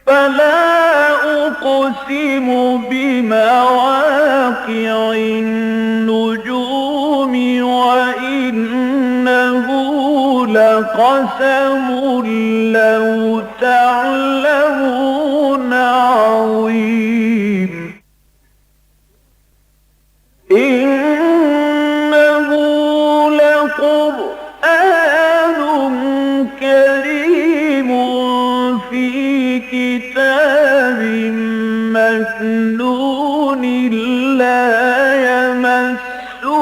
فلا أقسم بمواقع النجوم وإنه لقسم لو تعلمون عظيم إنه لقرآن كريم في كتاب مكنون لا يمسه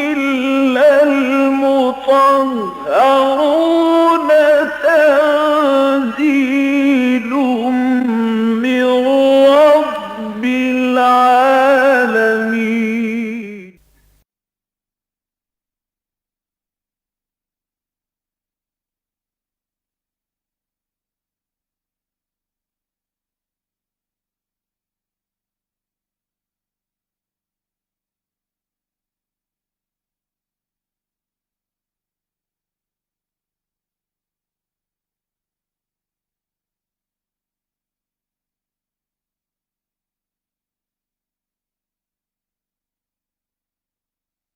إلا المطهرون تنزيل من رب العالمين.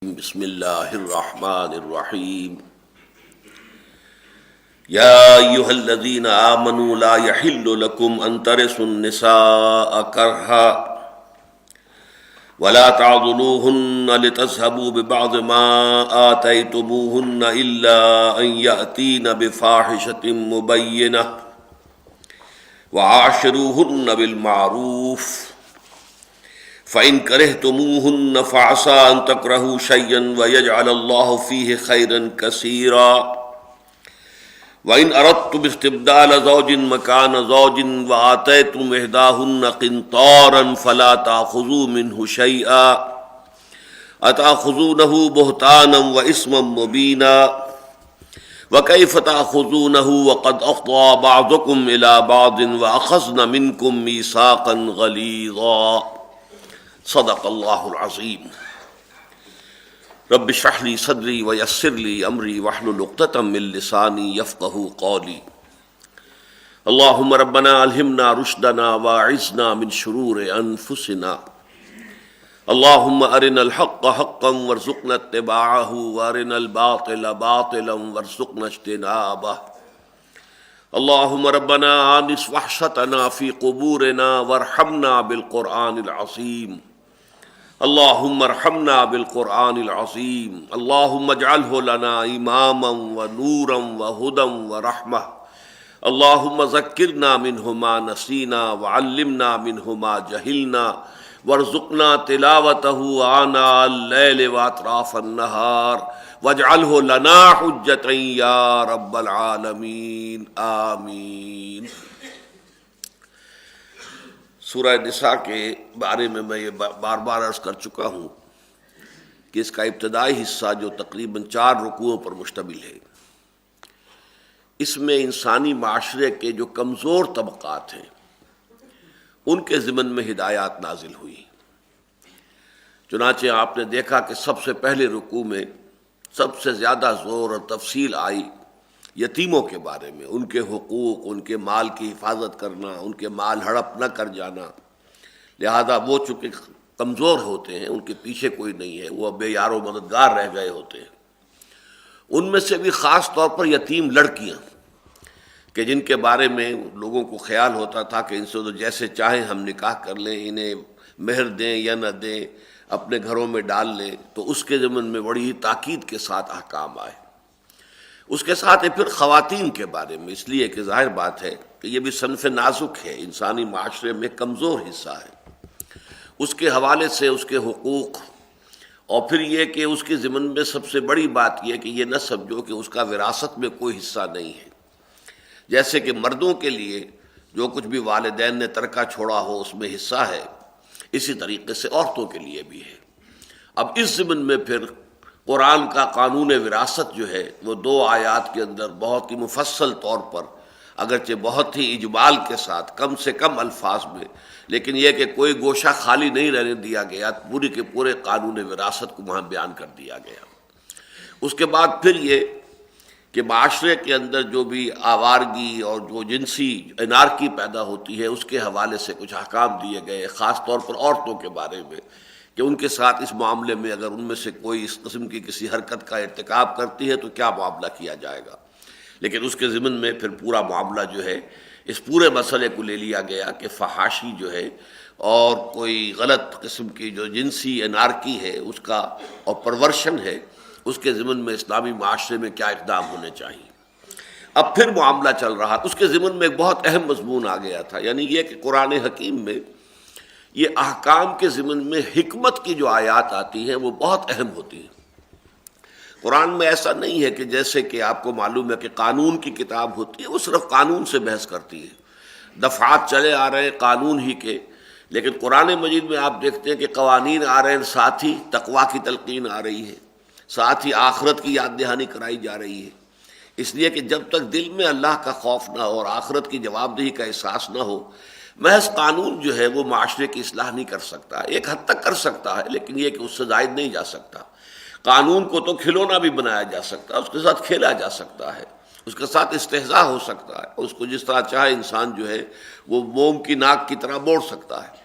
بسم اللہ الرحمن الرحیم یا ایہا الذین آمنوا لا یحل لکم ان ترثوا النساء کرہا ولا تعضلوہن لتذہبوا ببعض ما آتیتموہن الا ان یأتین بفاحشۃ مبینہ وعاشروہن بالمعروف فَإِن كَرِهْتُمُوهُنَّ فَعَسَىٰ أَن تَكْرَهُوا شَيْئًا وَيَجْعَلَ اللَّهُ فِيهِ خَيْرًا كَثِيرًا وَإِنْ أَرَدتُّمُ اسْتِبْدَالَ زَوْجٍ مَكَانَ زَوْجٍ وَآتَيْتُمْ إِحْدَاهُنَّ قِنطَارًا فَلَا تَأْخُذُوا مِنْهُ شَيْئًا أَتَأْخُذُونَهُ بُهْتَانًا وَإِثْمًا مُّبِينًا وَكَيْفَ تَأْخُذُونَهُ وَقَدْ أَفْضَىٰ بَعْضُكُمْ إِلَىٰ بَعْضٍ وَأَخَذْنَ مِنْكُم مِّيثَاقًا غَلِيظًا صدق اللہ العظیم رب اشرح لی صدری ویسر لی امری واحلل عقدۃ من لسانی یفقہوا قولی اللہم ربنا الہمنا رشدنا واعذنا من شرور انفسنا اللہم ارنا الحق حقا وارزقنا اتباعہ وارنا الباطل باطلا وارزقنا اجتنابہ اللہم ربنا آنس وحشتنا فی قبورنا وارحمنا بالقرآن العظیم اللہم ارحمنا بالقرآن العظیم اللہم اجعلہ لنا اماما ونورا وہدی ورحمہ اللہم ذکرنا منہ ما نسینا وعلمنا منہ ما جہلنا وارزقنا تلاوتہ آناء اللیل واطراف النہار واجعلہ لنا حجتا یا رب العالمین آمین۔ سورہ نساء کے بارے میں یہ بار بار عرض کر چکا ہوں کہ اس کا ابتدائی حصہ جو تقریباً 4 رکوعوں پر مشتمل ہے، اس میں انسانی معاشرے کے جو کمزور طبقات ہیں ان کے ضمن میں ہدایات نازل ہوئی۔ چنانچہ آپ نے دیکھا کہ سب سے پہلے رکوع میں سب سے زیادہ زور اور تفصیل آئی یتیموں کے بارے میں، ان کے حقوق، ان کے مال کی حفاظت کرنا، ان کے مال ہڑپ نہ کر جانا، لہذا وہ چونکہ کمزور ہوتے ہیں، ان کے پیچھے کوئی نہیں ہے، وہ بے یار و مددگار رہ گئے ہوتے ہیں۔ ان میں سے بھی خاص طور پر یتیم لڑکیاں کہ جن کے بارے میں لوگوں کو خیال ہوتا تھا کہ ان سے تو جیسے چاہیں ہم نکاح کر لیں، انہیں مہر دیں یا نہ دیں، اپنے گھروں میں ڈال لیں، تو اس کے ضمن میں بڑی تاکید کے ساتھ احکام آئے۔ اس کے ساتھ ہی پھر خواتین کے بارے میں، اس لیے کہ ظاہر بات ہے کہ یہ بھی صنف نازک ہے، انسانی معاشرے میں کمزور حصہ ہے، اس کے حوالے سے اس کے حقوق، اور پھر یہ کہ اس کے ضمن میں سب سے بڑی بات یہ کہ یہ نہ سمجھو کہ اس کا وراثت میں کوئی حصہ نہیں ہے۔ جیسے کہ مردوں کے لیے جو کچھ بھی والدین نے ترکہ چھوڑا ہو اس میں حصہ ہے، اسی طریقے سے عورتوں کے لیے بھی ہے۔ اب اس ضمن میں پھر قرآن کا قانون وراثت جو ہے وہ 2 آیات کے اندر بہت ہی مفصل طور پر، اگرچہ بہت ہی اجمال کے ساتھ کم سے کم الفاظ میں، لیکن یہ کہ کوئی گوشہ خالی نہیں رہنے دیا گیا، پوری کے پورے قانون وراثت کو وہاں بیان کر دیا گیا۔ اس کے بعد پھر یہ کہ معاشرے کے اندر جو بھی آوارگی اور جو جنسی انارکی پیدا ہوتی ہے اس کے حوالے سے کچھ احکام دیے گئے، خاص طور پر عورتوں کے بارے میں، کہ ان کے ساتھ اس معاملے میں اگر ان میں سے کوئی اس قسم کی کسی حرکت کا ارتکاب کرتی ہے تو کیا معاملہ کیا جائے گا۔ لیکن اس کے ضمن میں پھر پورا معاملہ جو ہے اس پورے مسئلے کو لے لیا گیا کہ فحاشی جو ہے اور کوئی غلط قسم کی جو جنسی انارکی ہے اس کا اور پرورشن ہے، اس کے ضمن میں اسلامی معاشرے میں کیا اقدام ہونے چاہیے۔ اب پھر معاملہ چل رہا، اس کے ضمن میں ایک بہت اہم مضمون آ گیا تھا، یعنی یہ کہ قرآن حکیم میں یہ احکام کے ضمن میں حکمت کی جو آیات آتی ہیں وہ بہت اہم ہوتی ہیں۔ قرآن میں ایسا نہیں ہے کہ جیسے کہ آپ کو معلوم ہے کہ قانون کی کتاب ہوتی ہے وہ صرف قانون سے بحث کرتی ہے، دفعات چلے آ رہے ہیں قانون ہی کے، لیکن قرآن مجید میں آپ دیکھتے ہیں کہ قوانین آ رہے ہیں، ساتھ ہی تقویٰ کی تلقین آ رہی ہے، ساتھ ہی آخرت کی یاد دہانی کرائی جا رہی ہے، اس لیے کہ جب تک دل میں اللہ کا خوف نہ ہو اور آخرت کی جواب دہی کا احساس نہ ہو، محض قانون جو ہے وہ معاشرے کی اصلاح نہیں کر سکتا، ایک حد تک کر سکتا ہے لیکن یہ کہ اس سے زائد نہیں جا سکتا۔ قانون کو تو کھلونا بھی بنایا جا سکتا ہے، اس کے ساتھ کھیلا جا سکتا ہے، اس کے ساتھ استہزاء ہو سکتا ہے، اس کو جس طرح چاہے انسان جو ہے وہ موم کی ناک کی طرح موڑ سکتا ہے۔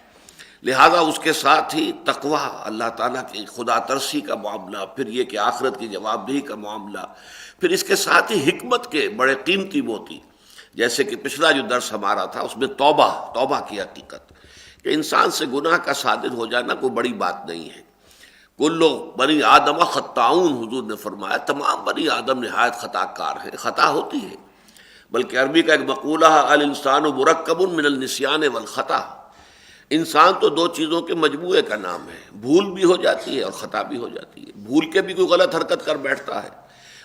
لہذا اس کے ساتھ ہی تقویٰ، اللہ تعالیٰ کی خدا ترسی کا معاملہ، پھر یہ کہ آخرت کی جواب دہی کا معاملہ، پھر اس کے ساتھ ہی حکمت کے بڑے قیمتی موتی، جیسے کہ پچھلا جو درس ہمارا تھا اس میں توبہ کی حقیقت، کہ انسان سے گناہ کا صادر ہو جانا کوئی بڑی بات نہیں ہے۔ کل بنی آدم خطاؤن، حضور نے فرمایا تمام بنی آدم نہایت خطا کار ہیں، خطا ہوتی ہے، بلکہ عربی کا ایک مقولہ الانسان مرکب من النسیان والخطا، انسان تو دو چیزوں کے مجموعے کا نام ہے، بھول بھی ہو جاتی ہے اور خطا بھی ہو جاتی ہے، بھول کے بھی کوئی غلط حرکت کر بیٹھتا ہے،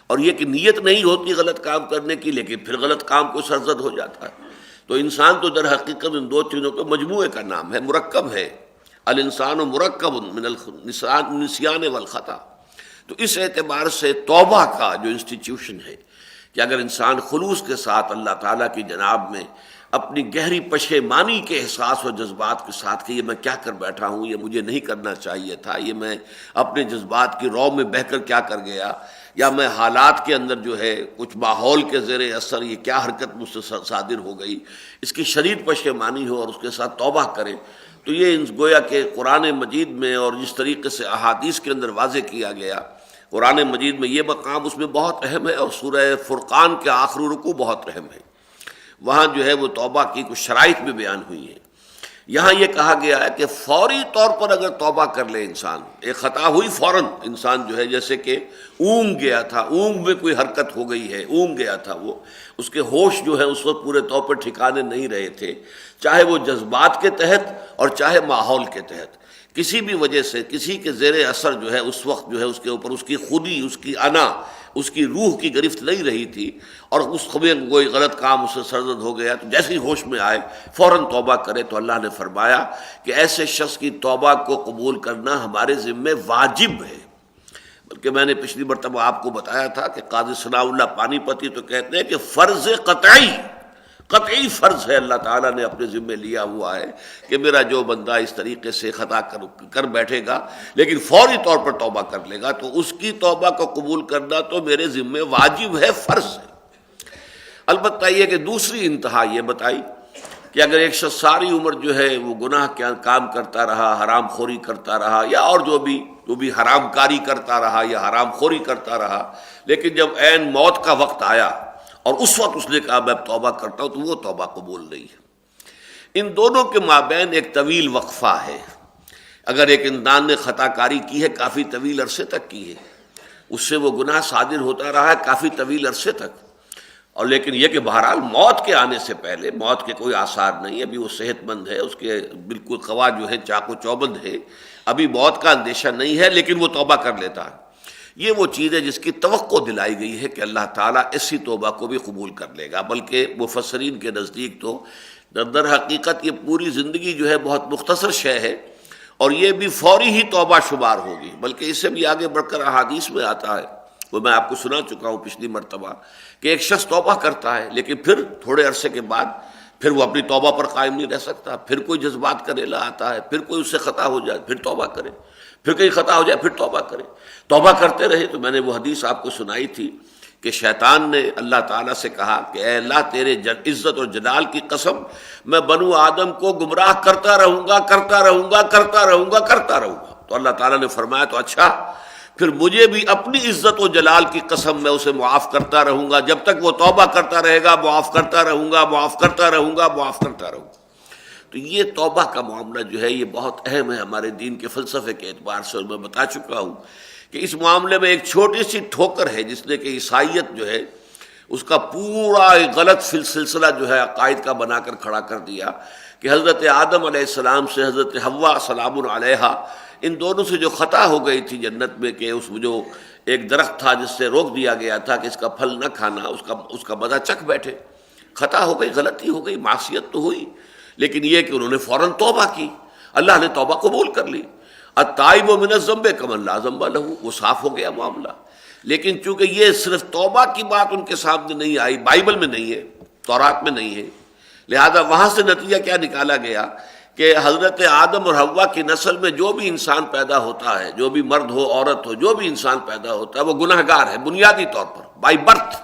اور یہ کہ نیت نہیں ہوتی غلط کام کرنے کی لیکن پھر غلط کام کو سرزد ہو جاتا ہے۔ تو انسان تو در حقیقت ان دو چیزوں کے مجموعے کا نام ہے، مرکب ہے، الانسان مرکب من النسیان والخطا۔ تو اس اعتبار سے توبہ کا جو انسٹیٹیوشن ہے کہ اگر انسان خلوص کے ساتھ اللہ تعالیٰ کی جناب میں اپنی گہری پشیمانی کے احساس و جذبات کے ساتھ کہ یہ میں کیا کر بیٹھا ہوں، یہ مجھے نہیں کرنا چاہیے تھا، یہ میں اپنے جذبات کی رو میں بہہ کر کیا کر گیا، یا میں حالات کے اندر جو ہے کچھ ماحول کے زیر اثر یہ کیا حرکت مجھ سے صادر ہو گئی، اس کی شدید پشیمانی ہو اور اس کے ساتھ توبہ کرے، تو یہ گویا کہ قرآن مجید میں اور جس طریقے سے احادیث کے اندر واضح کیا گیا، قرآن مجید میں یہ مقام اس میں بہت اہم ہے، اور سورہ فرقان کے آخری رکوع بہت اہم ہے، وہاں جو ہے وہ توبہ کی کچھ شرائط بھی بیان ہوئی ہیں۔ یہاں یہ کہا گیا ہے کہ فوری طور پر اگر توبہ کر لے انسان، ایک خطا ہوئی فوراً انسان جو ہے جیسے کہ اونگ گیا تھا، اونگ میں کوئی حرکت ہو گئی ہے، اونگ گیا تھا وہ، اس کے ہوش جو ہے اس وقت پورے طور پر ٹھکانے نہیں رہے تھے، چاہے وہ جذبات کے تحت اور چاہے ماحول کے تحت، کسی بھی وجہ سے کسی کے زیر اثر جو ہے اس وقت جو ہے اس کے اوپر اس کی خودی، اس کی انا، اس کی روح کی گرفت نہیں رہی تھی، اور اس خبر کوئی غلط کام اس سے سرزد ہو گیا تو جیسے ہی ہوش میں آئے فوراً توبہ کرے، تو اللہ نے فرمایا کہ ایسے شخص کی توبہ کو قبول کرنا ہمارے ذمہ واجب ہے۔ بلکہ میں نے پچھلی مرتبہ آپ کو بتایا تھا کہ قاضی ثناء اللہ پانی پتی تو کہتے ہیں کہ فرض قطعی فرض ہے، اللہ تعالیٰ نے اپنے ذمہ لیا ہوا ہے کہ میرا جو بندہ اس طریقے سے خطا کر بیٹھے گا لیکن فوری طور پر توبہ کر لے گا تو اس کی توبہ کو قبول کرنا تو میرے ذمہ واجب ہے، فرض ہے۔ البتہ یہ کہ دوسری انتہا یہ بتائی کہ اگر ایک شخص ساری عمر جو ہے وہ گناہ کا کام کرتا رہا، حرام خوری کرتا رہا، یا اور جو بھی حرام کاری کرتا رہا یا حرام خوری کرتا رہا، لیکن جب عین موت کا وقت آیا اور اس وقت اس نے کہا میں توبہ کرتا ہوں، تو وہ توبہ قبول نہیں ہے۔ ان دونوں کے مابین ایک طویل وقفہ ہے۔ اگر ایک انسان نے خطا کاری کی ہے کافی طویل عرصے تک کی ہے، اس سے وہ گناہ صادر ہوتا رہا ہے کافی طویل عرصے تک، اور لیکن یہ کہ بہرحال موت کے آنے سے پہلے، موت کے کوئی آثار نہیں، ابھی وہ صحت مند ہے، اس کے بالکل قوا جو ہے چاق و چوبند ہے، ابھی موت کا اندیشہ نہیں ہے، لیکن وہ توبہ کر لیتا ہے۔ یہ وہ چیز ہے جس کی توقع دلائی گئی ہے کہ اللہ تعالیٰ ایسی توبہ کو بھی قبول کر لے گا، بلکہ مفسرین کے نزدیک تو در حقیقت یہ پوری زندگی جو ہے بہت مختصر شے ہے، اور یہ بھی فوری ہی توبہ شمار ہوگی، بلکہ اس سے بھی آگے بڑھ کر احادیث میں آتا ہے، وہ میں آپ کو سنا چکا ہوں پچھلی مرتبہ، کہ ایک شخص توبہ کرتا ہے لیکن پھر تھوڑے عرصے کے بعد پھر وہ اپنی توبہ پر قائم نہیں رہ سکتا، پھر کوئی جذبات کا ریلا آتا ہے، پھر کوئی اس سے خطا ہو جائے پھر توبہ کرے، پھر کہیں خطا ہو جائے پھر توبہ کرے، توبہ کرتے رہے۔ تو میں نے وہ حدیث آپ کو سنائی تھی کہ شیطان نے اللہ تعالیٰ سے کہا کہ اے اللہ تیرے عزت اور جلال کی قسم، میں بنو آدم کو گمراہ کرتا رہوں گا کرتا رہوں گا کرتا رہوں گا کرتا رہوں گا۔ تو اللہ تعالیٰ نے فرمایا تو اچھا، پھر مجھے بھی اپنی عزت و جلال کی قسم میں اسے معاف کرتا رہوں گا، جب تک وہ توبہ کرتا رہے گا معاف کرتا رہوں گا، معاف کرتا رہوں گا، معاف کرتا رہوں گا۔ تو یہ توبہ کا معاملہ جو ہے یہ بہت اہم ہے ہمارے دین کے فلسفے کے اعتبار سے، اور میں بتا چکا ہوں کہ اس معاملے میں ایک چھوٹی سی ٹھوکر ہے جس نے کہ عیسائیت جو ہے اس کا پورا ایک غلط سلسلہ جو ہے عقائد کا بنا کر کھڑا کر دیا کہ حضرت آدم علیہ السلام سے حضرت حوا سلام علیہا، ان دونوں سے جو خطا ہو گئی تھی جنت میں کہ اس جو ایک درخت تھا جس سے روک دیا گیا تھا کہ اس کا پھل نہ کھانا، اس کا مزہ چکھ بیٹھے، خطا ہو گئی، غلطی ہو گئی، معصیت تو ہوئی، لیکن یہ کہ انہوں نے فوراً توبہ کی، اللہ نے توبہ قبول کر لی۔ التائب من الذنب کمن لا ذنب لہ، وہ صاف ہو گیا معاملہ۔ لیکن چونکہ یہ صرف توبہ کی بات ان کے سامنے نہیں آئی، بائبل میں نہیں ہے، تورات میں نہیں ہے، لہذا وہاں سے نتیجہ کیا نکالا گیا کہ حضرت آدم اور حوا کی نسل میں جو بھی انسان پیدا ہوتا ہے، جو بھی مرد ہو عورت ہو، جو بھی انسان پیدا ہوتا ہے وہ گناہ گار ہے بنیادی طور پر، بائی برتھ۔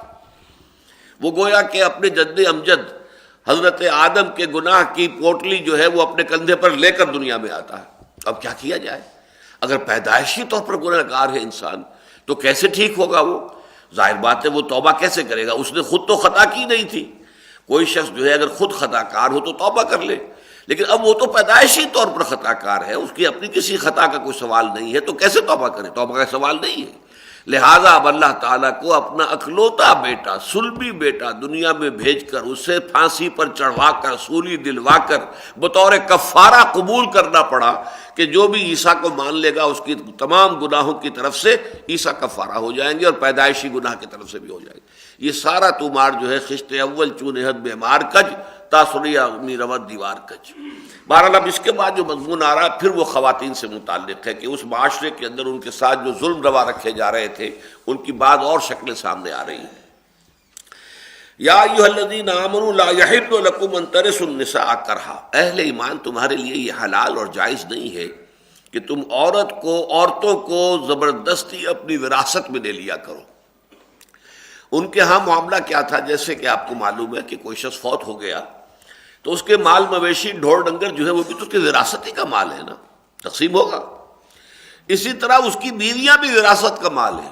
وہ گویا کہ اپنے جد امجد حضرت آدم کے گناہ کی پوٹلی جو ہے وہ اپنے کندھے پر لے کر دنیا میں آتا ہے۔ اب کیا کیا جائے؟ اگر پیدائشی طور پر گناہ گار ہے انسان تو کیسے ٹھیک ہوگا؟ وہ ظاہر بات ہے وہ توبہ کیسے کرے گا؟ اس نے خود تو خطا کی نہیں تھی۔ کوئی شخص جو ہے اگر خود خطا کار ہو تو توبہ کر لے، لیکن اب وہ تو پیدائشی طور پر خطا کار ہے، اس کی اپنی کسی خطا کا کوئی سوال نہیں ہے، تو کیسے توبہ کرے؟ توبہ کا سوال نہیں ہے۔ لہذا اب اللہ تعالیٰ کو اپنا اکلوتا بیٹا، صلبی بیٹا دنیا میں بھیج کر اسے پھانسی پر چڑھوا کر سولی دلوا کر بطور کفارہ قبول کرنا پڑا کہ جو بھی عیسیٰ کو مان لے گا اس کی تمام گناہوں کی طرف سے عیسیٰ کفارہ ہو جائیں گے اور پیدائشی گناہ کی طرف سے بھی ہو جائیں گے۔ یہ سارا تمہار جو ہے خشت اول چون حد بیمار کج تاثریا امی روت دیوار کج۔ بہرحال اب اس کے بعد جو مضمون آ رہا ہے پھر وہ خواتین سے متعلق ہے کہ اس معاشرے کے اندر ان کے ساتھ جو ظلم روا رکھے جا رہے تھے ان کی بعض اور شکلیں سامنے آ رہی ہیں۔ یا ایھا الذین آمنوا لا یحل لکم ان ترثوا النساء کرہا، اہل ایمان تمہارے لیے یہ حلال اور جائز نہیں ہے کہ تم عورتوں کو زبردستی اپنی وراثت میں لے لیا کرو۔ ان کے ہاں معاملہ کیا تھا؟ جیسے کہ آپ کو معلوم ہے کہ کوئی شخص فوت ہو گیا تو اس کے مال مویشی ڈھور ڈنگر جو ہے وہ بھی تو اس کی وراثت ہی کا مال ہے نا، تقسیم ہوگا۔ اسی طرح اس کی بیویاں بھی وراثت کا مال ہے۔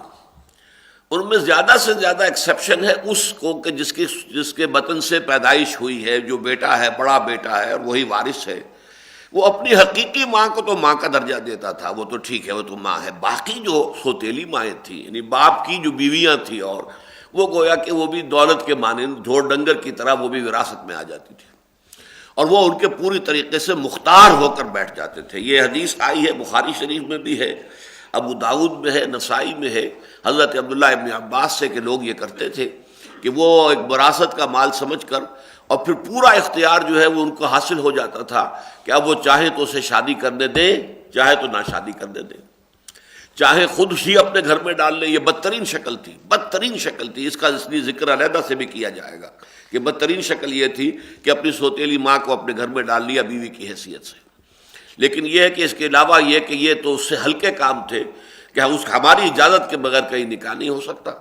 ان میں زیادہ سے زیادہ ایکسیپشن ہے اس کو کہ جس کے بطن سے پیدائش ہوئی ہے، جو بیٹا ہے، بڑا بیٹا ہے اور وہی وارث ہے، وہ اپنی حقیقی ماں کو تو ماں کا درجہ دیتا تھا، وہ تو ٹھیک ہے، وہ تو ماں ہے۔ باقی جو سوتیلی مائیں تھیں، یعنی باپ کی جو بیویاں تھیں، اور وہ گویا کہ وہ بھی دولت کے مانند ڈھور ڈنگر کی طرح وہ بھی وراثت میں آ جاتی تھی، اور وہ ان کے پوری طریقے سے مختار ہو کر بیٹھ جاتے تھے۔ یہ حدیث آئی ہے، بخاری شریف میں بھی ہے، ابو داؤد میں ہے، نسائی میں ہے، حضرت عبداللہ ابن عباس سے کہ لوگ یہ کرتے تھے کہ وہ ایک وراثت کا مال سمجھ کر اور پھر پورا اختیار جو ہے وہ ان کو حاصل ہو جاتا تھا کہ اب وہ چاہیں تو اسے شادی کرنے دیں، چاہے تو نہ شادی کرنے دیں، چاہے خود ہی اپنے گھر میں ڈال لیں۔ یہ بدترین شکل تھی، بدترین شکل تھی، اس کا اس لیے ذکر علیحدہ سے بھی کیا جائے گا کہ بدترین شکل یہ تھی کہ اپنی سوتیلی ماں کو اپنے گھر میں ڈال لیا بیوی کی حیثیت سے۔ لیکن یہ ہے کہ اس کے علاوہ یہ کہ یہ تو اس سے ہلکے کام تھے کہ ہماری اجازت کے بغیر کہیں نکاح نہیں ہو سکتا،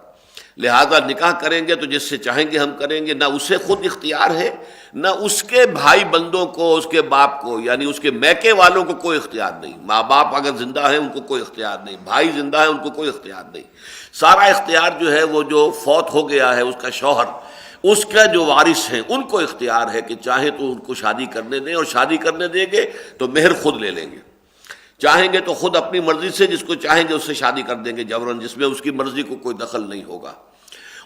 لہذا نکاح کریں گے تو جس سے چاہیں گے ہم کریں گے، نہ اسے خود اختیار ہے، نہ اس کے بھائی بندوں کو، اس کے باپ کو، یعنی اس کے میکے والوں کو کوئی اختیار نہیں۔ ماں باپ اگر زندہ ہیں ان کو کوئی اختیار نہیں، بھائی زندہ ہیں ان کو کوئی اختیار نہیں۔ سارا اختیار جو ہے وہ جو فوت ہو گیا ہے اس کا شوہر، اس کا جو وارث ہیں ان کو اختیار ہے کہ چاہیں تو ان کو شادی کرنے دیں، اور شادی کرنے دیں گے تو مہر خود لے لیں گے، چاہیں گے تو خود اپنی مرضی سے جس کو چاہیں گے اس سے شادی کر دیں گے جبراً، جس میں اس کی مرضی کو کوئی دخل نہیں ہوگا،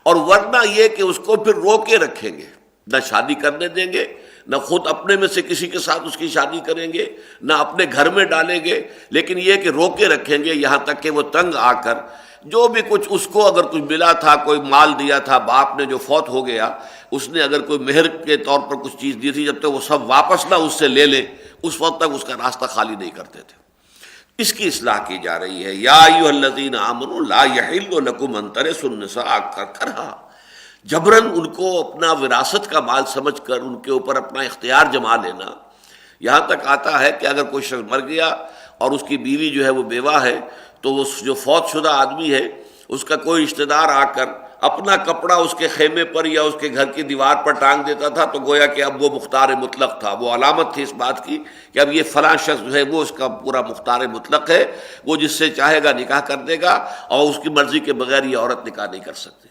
اور ورنہ یہ کہ اس کو پھر روکے رکھیں گے، نہ شادی کرنے دیں گے، نہ خود اپنے میں سے کسی کے ساتھ اس کی شادی کریں گے، نہ اپنے گھر میں ڈالیں گے، لیکن یہ کہ روکے رکھیں گے یہاں تک کہ وہ تنگ آ کر جو بھی کچھ اس کو اگر کچھ ملا تھا، کوئی مال دیا تھا باپ نے جو فوت ہو گیا، اس نے اگر کوئی مہر کے طور پر کچھ چیز دی تھی، جب تک وہ سب واپس نہ اس سے لے لے اس وقت تک اس کا راستہ خالی نہیں کرتے تھے۔ اس کی اصلاح کی جا رہی ہے۔ یا ایھا الذین آمنوا لا یحل لکم ان ترثوا النساء کرہا، جبراً ان کو اپنا وراثت کا مال سمجھ کر ان کے اوپر اپنا اختیار جما لینا۔ یہاں تک آتا ہے کہ اگر کوئی شخص مر گیا اور اس کی بیوی جو ہے وہ بیوہ ہے، تو وہ جو فوت شدہ آدمی ہے اس کا کوئی رشتہ دار آ کر اپنا کپڑا اس کے خیمے پر یا اس کے گھر کی دیوار پر ٹانگ دیتا تھا تو گویا کہ اب وہ مختار مطلق تھا، وہ علامت تھی اس بات کی کہ اب یہ فلاں شخص جو ہے وہ اس کا پورا مختار مطلق ہے، وہ جس سے چاہے گا نکاح کر دے گا اور اس کی مرضی کے بغیر یہ عورت نکاح نہیں کر سکتی۔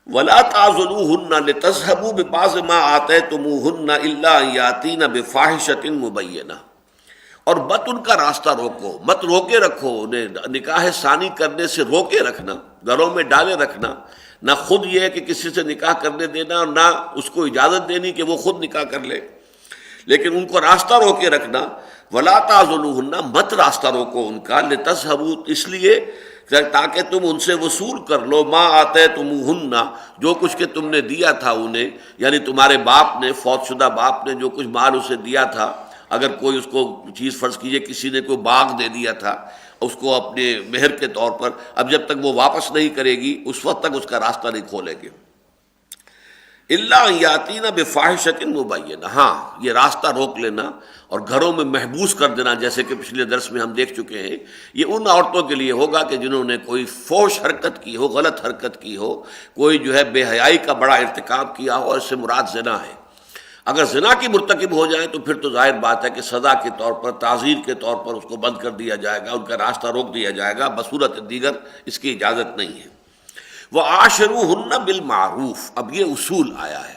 وَلَا تَعْضُلُوهُنَّ لِتَذْهَبُوا بِبَعْضِ مَا آتَيْتُمُوهُنَّ إِلَّا أَن يَأْتِينَ بِفَاحِشَةٍ مُبَيِّنَةٍ، اور مت ان کا راستہ روکو، مت روکے رکھو انہیں، نکاح ثانی کرنے سے روکے رکھنا، گھروں میں ڈالے رکھنا، نہ خود یہ ہے کہ کسی سے نکاح کرنے دینا اور نہ اس کو اجازت دینی کہ وہ خود نکاح کر لے، لیکن ان کو راستہ روکے رکھنا۔ وَلَا تَعْضُلُوهُنَّ، مت راستہ روکو ان کا، لِتَذْهَبُوا، اس لیے تاکہ تم ان سے وصول کر لو، ما آتیتموہن، جو کچھ کہ تم نے دیا تھا انہیں، یعنی تمہارے باپ نے، فوت شدہ باپ نے جو کچھ مال اسے دیا تھا، اگر کوئی اس کو چیز فرض کیجئے کسی نے کوئی باغ دے دیا تھا اس کو اپنے مہر کے طور پر، اب جب تک وہ واپس نہیں کرے گی اس وقت تک اس کا راستہ نہیں کھولے گے۔ الا ان یاتین بفاحشۃ مبینہ، ہاں یہ راستہ روک لینا اور گھروں میں محبوس کر دینا، جیسے کہ پچھلے درس میں ہم دیکھ چکے ہیں، یہ ان عورتوں کے لیے ہوگا کہ جنہوں نے کوئی فوش حرکت کی ہو، غلط حرکت کی ہو، کوئی جو ہے بے حیائی کا بڑا ارتکاب کیا ہو، اور اس سے مراد زنا ہے۔ اگر زنا کی مرتکب ہو جائیں تو پھر تو ظاہر بات ہے کہ سزا کے طور پر، تعزیر کے طور پر اس کو بند کر دیا جائے گا، ان کا راستہ روک دیا جائے گا، بصورت دیگر اس کی اجازت نہیں ہے۔ وَعَاشِرُوهُنَّ بِالْمَعْرُوفِ، اب یہ اصول آیا ہے،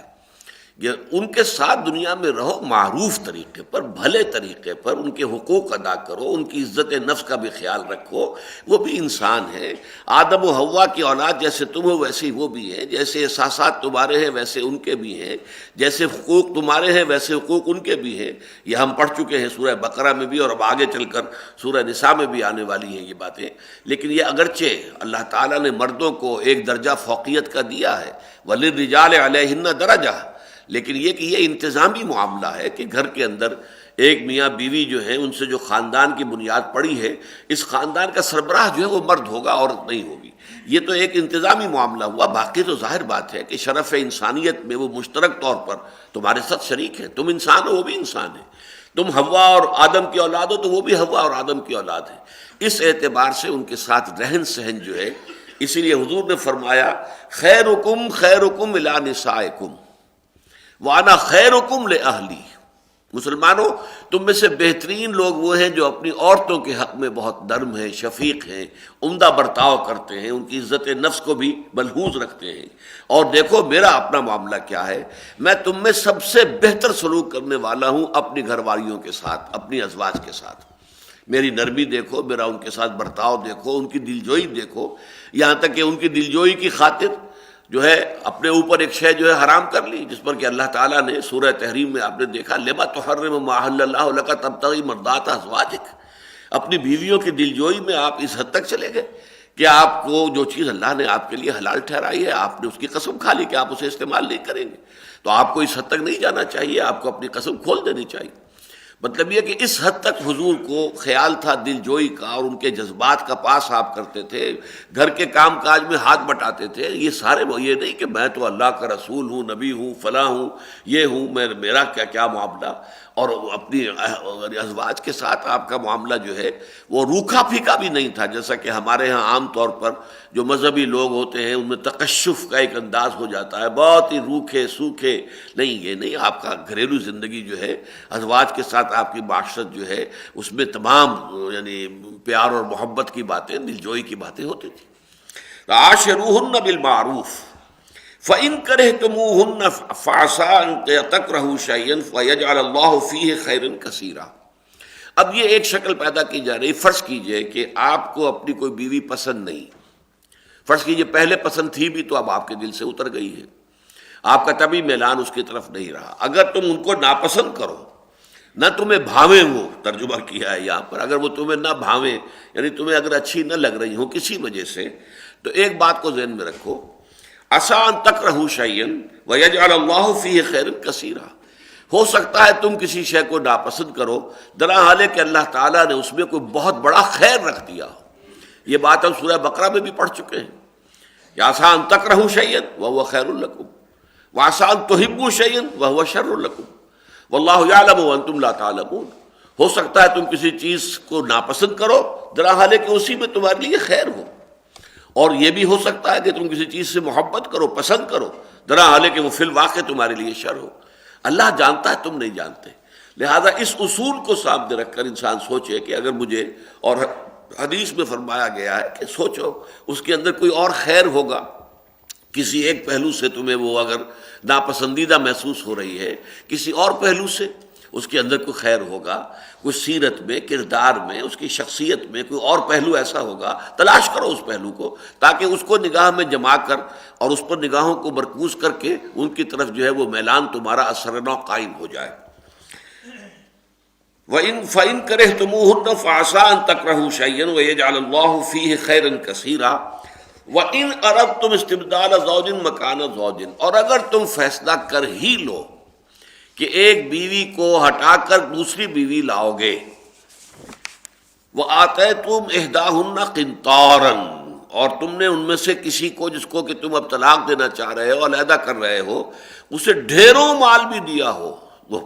یہ ان کے ساتھ دنیا میں رہو معروف طریقے پر، بھلے طریقے پر، ان کے حقوق ادا کرو، ان کی عزت نفس کا بھی خیال رکھو، وہ بھی انسان ہے، آدم و حوا کی اولاد جیسے تم ہو ویسے ہی وہ بھی ہیں، جیسے احساسات تمہارے ہیں ویسے ان کے بھی ہیں، جیسے حقوق تمہارے ہیں ویسے حقوق ان کے بھی ہیں۔ یہ ہم پڑھ چکے ہیں سورہ بقرہ میں بھی، اور اب آگے چل کر سورہ نساء میں بھی آنے والی ہیں یہ باتیں، لیکن یہ اگرچہ اللہ تعالیٰ نے مردوں کو ایک درجہ فوقیت کا دیا ہے، وَلِلرِّجَالِ عَلَيْهِنَّ دَرَجَةٌ، لیکن یہ کہ یہ انتظامی معاملہ ہے کہ گھر کے اندر ایک میاں بیوی جو ہیں ان سے جو خاندان کی بنیاد پڑی ہے، اس خاندان کا سربراہ جو ہے وہ مرد ہوگا، عورت نہیں ہوگی۔ یہ تو ایک انتظامی معاملہ ہوا، باقی تو ظاہر بات ہے کہ شرف انسانیت میں وہ مشترک طور پر تمہارے ساتھ شریک ہیں، تم انسان ہو وہ بھی انسان ہے، تم حوا اور آدم کی اولاد ہو تو وہ بھی حوا اور آدم کی اولاد ہے۔ اس اعتبار سے ان کے ساتھ رہن سہن جو ہے، اسی لیے حضور نے فرمایا خیرکم خیرکم الی نسائکم وَأَنَا خَيْرُكُمْ لِأَهْلِي، مسلمانوں تم میں سے بہترین لوگ وہ ہیں جو اپنی عورتوں کے حق میں بہت نرم ہیں، شفیق ہیں، عمدہ برتاؤ کرتے ہیں، ان کی عزت نفس کو بھی ملحوظ رکھتے ہیں، اور دیکھو میرا اپنا معاملہ کیا ہے، میں تم میں سب سے بہتر سلوک کرنے والا ہوں اپنی گھر والیوں کے ساتھ، اپنی ازواج کے ساتھ۔ میری نرمی دیکھو، میرا ان کے ساتھ برتاؤ دیکھو، ان کی دلجوئی دیکھو، یہاں تک کہ ان کی دلجوئی کی خاطر جو ہے اپنے اوپر ایک شے جو ہے حرام کر لی، جس پر کہ اللہ تعالیٰ نے سورہ تحریم میں آپ نے دیکھا لما تحرم ما احل اللہ لک تبتغی مرضات ازواجک، اپنی بیویوں کی دلجوئی میں آپ اس حد تک چلے گئے کہ آپ کو جو چیز اللہ نے آپ کے لیے حلال ٹھہرائی ہے آپ نے اس کی قسم کھا لی کہ آپ اسے استعمال نہیں کریں گے، تو آپ کو اس حد تک نہیں جانا چاہیے، آپ کو اپنی قسم کھول دینی چاہیے۔ مطلب یہ کہ اس حد تک حضور کو خیال تھا دل جوئی کا، اور ان کے جذبات کا پاس آپ کرتے تھے، گھر کے کام کاج میں ہاتھ بٹاتے تھے۔ یہ سارے یہ نہیں کہ میں تو اللہ کا رسول ہوں، نبی ہوں، فلاں ہوں، یہ ہوں، میرا کیا معاملہ، اور اپنی ازواج کے ساتھ آپ کا معاملہ جو ہے وہ روکھا پھیکا بھی نہیں تھا، جیسا کہ ہمارے ہاں عام طور پر جو مذہبی لوگ ہوتے ہیں ان میں تکشف کا ایک انداز ہو جاتا ہے، بہت ہی روکھے سوکھے۔ نہیں، یہ نہیں، آپ کا گھریلو زندگی جو ہے، ازواج کے ساتھ آپ کی معاشرت جو ہے، اس میں تمام یعنی پیار اور محبت کی باتیں، دلجوئی کی باتیں ہوتی تھیں۔ عاشروہن بالمعروف فَإِن كَرِهْتُمُوهُنَّ فَعَسَىٰ أَن تَكْرَهُوا شَيْئًا فَيَجْعَلَ اللَّهُ فِيهِ خَيْرًا كَثِيرًا۔ اب یہ ایک شکل پیدا کی جا رہی، فرض کیجئے کہ آپ کو اپنی کوئی بیوی پسند نہیں، فرض کیجئے پہلے پسند تھی بھی تو اب آپ کے دل سے اتر گئی ہے، آپ کا طبعی میلان اس کی طرف نہیں رہا۔ اگر تم ان کو ناپسند کرو، نہ تمہیں بھاویں، وہ ترجمہ کیا ہے یہاں پر، اگر وہ تمہیں نہ بھاویں یعنی تمہیں اگر اچھی نہ لگ رہی ہوں کسی وجہ سے، تو ایک بات کو ذہن میں رکھو، عسیٰ ان تکرہوا شیئا ویجعل اللہ فیہ خیرا کثیرا، ہو سکتا ہے تم کسی شے کو ناپسند کرو درا حال ہے کہ اللہ تعالیٰ نے اس میں کوئی بہت بڑا خیر رکھ دیا ہو۔ یہ بات ہم سورہ بقرہ میں بھی پڑھ چکے ہیں کہ عسیٰ ان تکرہوا شیئا وہو خیر لکم وعسیٰ ان تحبوا شیئا وہو شر لکم واللہ یعلم وانتم لا تعلمون۔ ہو سکتا ہے تم کسی چیز کو ناپسند کرو درا حال ہے کہ اسی میں تمہارے لیے خیر ہو، اور یہ بھی ہو سکتا ہے کہ تم کسی چیز سے محبت کرو، پسند کرو، درا حالے کہ وہ فی الواقع تمہارے لیے شر ہو۔ اللہ جانتا ہے، تم نہیں جانتے۔ لہذا اس اصول کو سامنے رکھ کر انسان سوچے کہ اگر مجھے، اور حدیث میں فرمایا گیا ہے کہ سوچو اس کے اندر کوئی اور خیر ہوگا، کسی ایک پہلو سے تمہیں وہ اگر ناپسندیدہ محسوس ہو رہی ہے، کسی اور پہلو سے اس کے اندر کوئی خیر ہوگا، کوئی سیرت میں، کردار میں، اس کی شخصیت میں کوئی اور پہلو ایسا ہوگا، تلاش کرو اس پہلو کو، تاکہ اس کو نگاہ میں جما کر اور اس پر نگاہوں کو مرکوز کر کے ان کی طرف جو ہے وہ میلان تمہارا اثر نو قائم ہو جائے۔ فَإِن كَرِهْتُمُوهُنَّ فَعَسَىٰ أَن تَكْرَهُوا شَيْئًا وَيَجْعَلَ اللَّهُ فِيهِ خَيْرًا كَثِيرًا وَإِنْ أَرَدتُّمْ اسْتِبْدَالَ زَوْجٍ مَكَانَ زَوْجٍ، اور اگر تم فیصلہ کر ہی لو کہ ایک بیوی کو ہٹا کر دوسری بیوی لاؤ گے، وَآتَيْتُمْ إِحْدَاهُنَّ قِنْطَارًا، اور تم نے ان میں سے کسی کو جس کو کہ تم اب طلاق دینا چاہ رہے ہو، علیحدہ کر رہے ہو، اسے ڈھیروں مال بھی دیا ہو وہ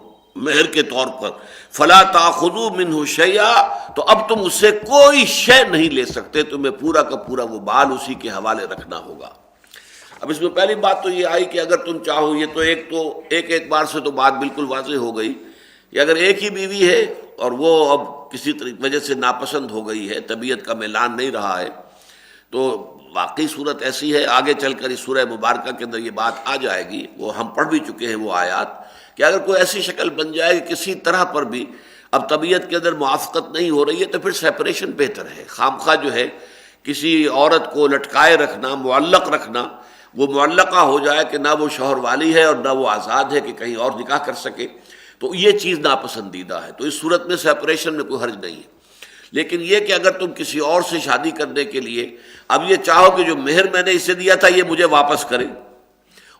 مہر کے طور پر، فلا تاخذوا منہ شیئا، تو اب تم اس سے کوئی شے نہیں لے سکتے، تمہیں پورا کا پورا وہ مال اسی کے حوالے رکھنا ہوگا۔ اب اس میں پہلی بات تو یہ آئی کہ اگر تم چاہو، یہ تو ایک اعتبار سے تو بات بالکل واضح ہو گئی کہ اگر ایک ہی بیوی ہے اور وہ اب کسی وجہ سے ناپسند ہو گئی ہے، طبیعت کا میلان نہیں رہا ہے، تو واقعی صورت ایسی ہے، آگے چل کر اس سورہ مبارکہ کے اندر یہ بات آ جائے گی، وہ ہم پڑھ بھی چکے ہیں وہ آیات، کہ اگر کوئی ایسی شکل بن جائے کہ کسی طرح پر بھی اب طبیعت کے اندر موافقت نہیں ہو رہی ہے، تو پھر سیپریشن بہتر ہے۔ خامخواہ جو ہے کسی عورت کو لٹکائے رکھنا، معلق رکھنا، وہ معلقہ ہو جائے کہ نہ وہ شوہر والی ہے اور نہ وہ آزاد ہے کہ کہیں اور نکاح کر سکے، تو یہ چیز ناپسندیدہ ہے۔ تو اس صورت میں سیپریشن میں کوئی حرج نہیں ہے۔ لیکن یہ کہ اگر تم کسی اور سے شادی کرنے کے لیے اب یہ چاہو کہ جو مہر میں نے اسے دیا تھا یہ مجھے واپس کرے،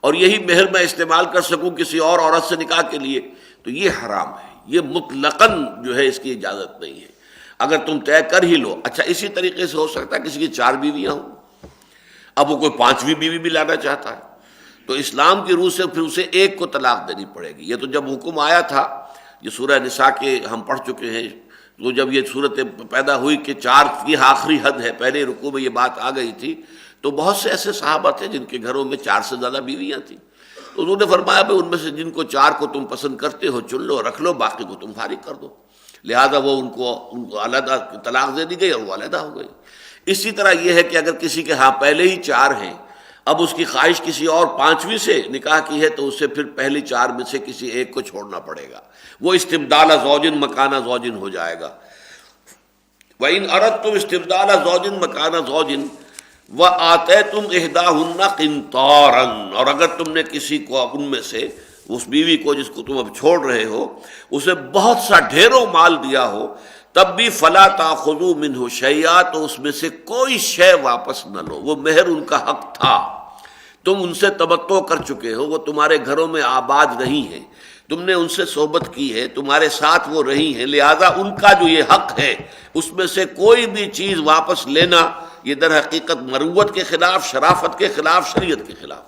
اور یہی مہر میں استعمال کر سکوں کسی اور عورت سے نکاح کے لیے، تو یہ حرام ہے، یہ مطلقاً جو ہے اس کی اجازت نہیں ہے اگر تم طے کر ہی لو۔ اچھا اسی طریقے سے ہو سکتا ہے کسی کی 4 بیویاں ہوں، اب وہ کوئی 5ویں بیوی بھی لانا چاہتا ہے، تو اسلام کی روح سے پھر اسے ایک کو طلاق دینی پڑے گی۔ یہ تو جب حکم آیا تھا، یہ سورہ نساء کے ہم پڑھ چکے ہیں، تو جب یہ صورت پیدا ہوئی کہ 4 کی آخری حد ہے، پہلے رکوع میں یہ بات آ گئی تھی، تو بہت سے ایسے صحابہ تھے جن کے گھروں میں 4 سے زیادہ بیویاں تھیں، تو انہوں نے فرمایا بھائی ان میں سے جن کو 4 کو تم پسند کرتے ہو چن لو، رکھ لو، باقی کو تم فارغ کر دو۔ لہذا وہ ان کو علیحدہ طلاق دے دی گئی اور وہ علیحدہ ہو گئی۔ اسی طرح یہ ہے کہ اگر کسی کے ہاں پہلے ہی 4 ہیں، اب اس کی خواہش کسی اور 5ویں سے نکاح کی ہے، تو اسے پھر پہلی 4 میں سے کسی ایک کو چھوڑنا پڑے گا، وہ استبدال زوج مکان زوج ہو جائے گا۔ وَإِنْ أَرَدْتُمْ اسْتِبْدَالَ زَوْجٍ مَكَانَ زَوْجٍ وَآتَيْتُمْ إِحْدَاهُنَّ قِنْطَارًا، اور اگر تم نے کسی کو ان میں سے اس بیوی کو جس کو تم اب چھوڑ رہے ہو اسے بہت سا ڈھیروں مال دیا ہو، تب بھی فَلَا تَأْخُذُوا مِنْهُ شَيْئًا، تو اس میں سے کوئی شے واپس نہ لو، وہ مہر ان کا حق تھا، تم ان سے تمتع کر چکے ہو، وہ تمہارے گھروں میں آباد نہیں ہیں، تم نے ان سے صحبت کی ہے، تمہارے ساتھ وہ رہی ہیں، لہذا ان کا جو یہ حق ہے اس میں سے کوئی بھی چیز واپس لینا یہ در حقیقت مروت کے خلاف، شرافت کے خلاف، شریعت کے خلاف۔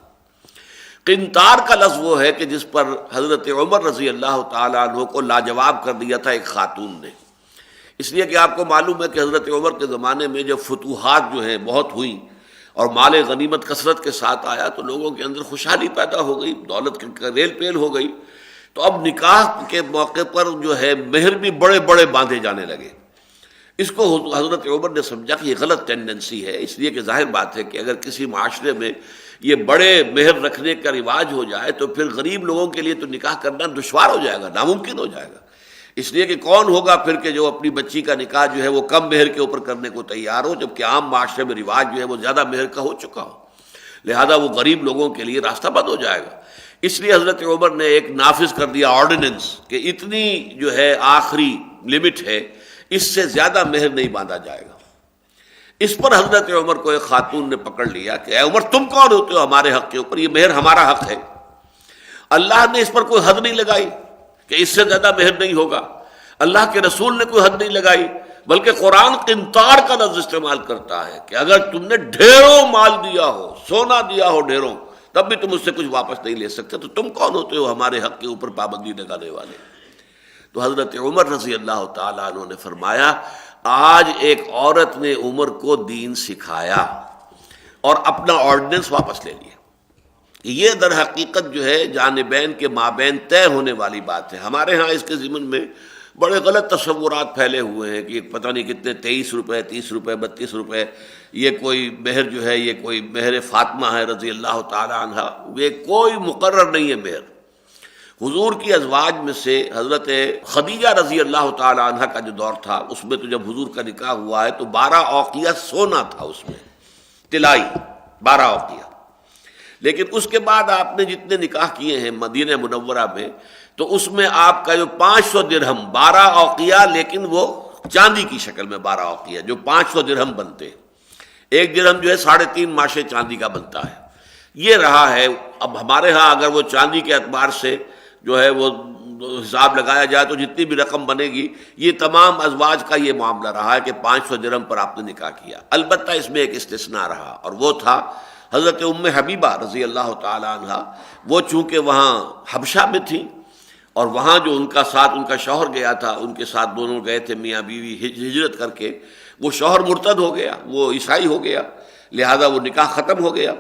قنطار کا لفظ وہ ہے کہ جس پر حضرت عمر رضی اللہ تعالیٰ عنہ کو لاجواب کر دیا تھا ایک خاتون نے، اس لیے کہ آپ کو معلوم ہے کہ حضرت عمر کے زمانے میں جب فتوحات جو ہیں بہت ہوئیں اور مال غنیمت کثرت کے ساتھ آیا، تو لوگوں کے اندر خوشحالی پیدا ہو گئی، دولت کی ریل پیل ہو گئی، تو اب نکاح کے موقع پر جو ہے مہر بھی بڑے بڑے باندھے جانے لگے۔ اس کو حضرت عمر نے سمجھا کہ یہ غلط ٹینڈنسی ہے، اس لیے کہ ظاہر بات ہے کہ اگر کسی معاشرے میں یہ بڑے مہر رکھنے کا رواج ہو جائے تو پھر غریب لوگوں کے لیے تو نکاح کرنا دشوار ہو جائے گا، ناممکن ہو جائے گا۔ اس لیے کہ کون ہوگا پھر کہ جو اپنی بچی کا نکاح جو ہے وہ کم مہر کے اوپر کرنے کو تیار ہو، جبکہ عام معاشرے میں رواج جو ہے وہ زیادہ مہر کا ہو چکا ہو، لہذا وہ غریب لوگوں کے لیے راستہ بند ہو جائے گا۔ اس لیے حضرت عمر نے ایک نافذ کر دیا آرڈیننس کہ اتنی جو ہے آخری لمٹ ہے، اس سے زیادہ مہر نہیں باندھا جائے گا۔ اس پر حضرت عمر کو ایک خاتون نے پکڑ لیا کہ اے عمر تم کون ہوتے ہو ہمارے حق کے اوپر، یہ مہر ہمارا حق ہے، اللہ نے اس پر کوئی حد نہیں لگائی کہ اس سے زیادہ مہر نہیں ہوگا، اللہ کے رسول نے کوئی حد نہیں لگائی، بلکہ قرآن قنطار کا لفظ استعمال کرتا ہے کہ اگر تم نے ڈھیروں مال دیا ہو، سونا دیا ہو ڈھیروں، تب بھی تم اس سے کچھ واپس نہیں لے سکتے، تو تم کون ہوتے ہو ہمارے حق کے اوپر پابندی لگانے والے؟ تو حضرت عمر رضی اللہ تعالیٰ عنہ نے فرمایا آج ایک عورت نے عمر کو دین سکھایا، اور اپنا آرڈیننس واپس لے لیا۔ یہ در حقیقت جو ہے جانبین کے مابین طے ہونے والی بات ہے۔ ہمارے ہاں اس کے ضمن میں بڑے غلط تصورات پھیلے ہوئے ہیں کہ پتہ نہیں کتنے 23 روپے 30 روپے 32 روپے، یہ کوئی مہر جو ہے، یہ کوئی مہر فاطمہ ہے رضی اللہ تعالی عنہ، یہ کوئی مقرر نہیں ہے مہر۔ حضور کی ازواج میں سے حضرت خدیجہ رضی اللہ تعالی عنہ کا جو دور تھا، اس میں تو جب حضور کا نکاح ہوا ہے تو 12 اوقیہ سونا تھا، اس میں طلائی 12 اوقیہ۔ لیکن اس کے بعد آپ نے جتنے نکاح کیے ہیں مدینہ منورہ میں، تو اس میں آپ کا جو 500 درہم 12 اوقیہ، لیکن وہ چاندی کی شکل میں 12 اوقیہ، جو 500 درہم بنتے ہیں۔ ایک درہم جو ہے 3.5 ماشے چاندی کا بنتا ہے۔ یہ رہا ہے۔ اب ہمارے ہاں اگر وہ چاندی کے اعتبار سے جو ہے وہ حساب لگایا جائے تو جتنی بھی رقم بنے گی، یہ تمام ازواج کا یہ معاملہ رہا ہے کہ 500 درہم پر آپ نے نکاح کیا۔ البتہ اس میں ایک استثناء رہا، اور وہ تھا حضرت ام حبیبہ رضی اللہ تعالی عنہ۔ وہ چونکہ وہاں حبشہ میں تھیں، اور وہاں جو ان کا ساتھ ان کا شوہر گیا تھا، ان کے ساتھ دونوں گئے تھے میاں بیوی ہجرت کر کے، وہ شوہر مرتد ہو گیا، وہ عیسائی ہو گیا، لہذا وہ نکاح ختم ہو گیا۔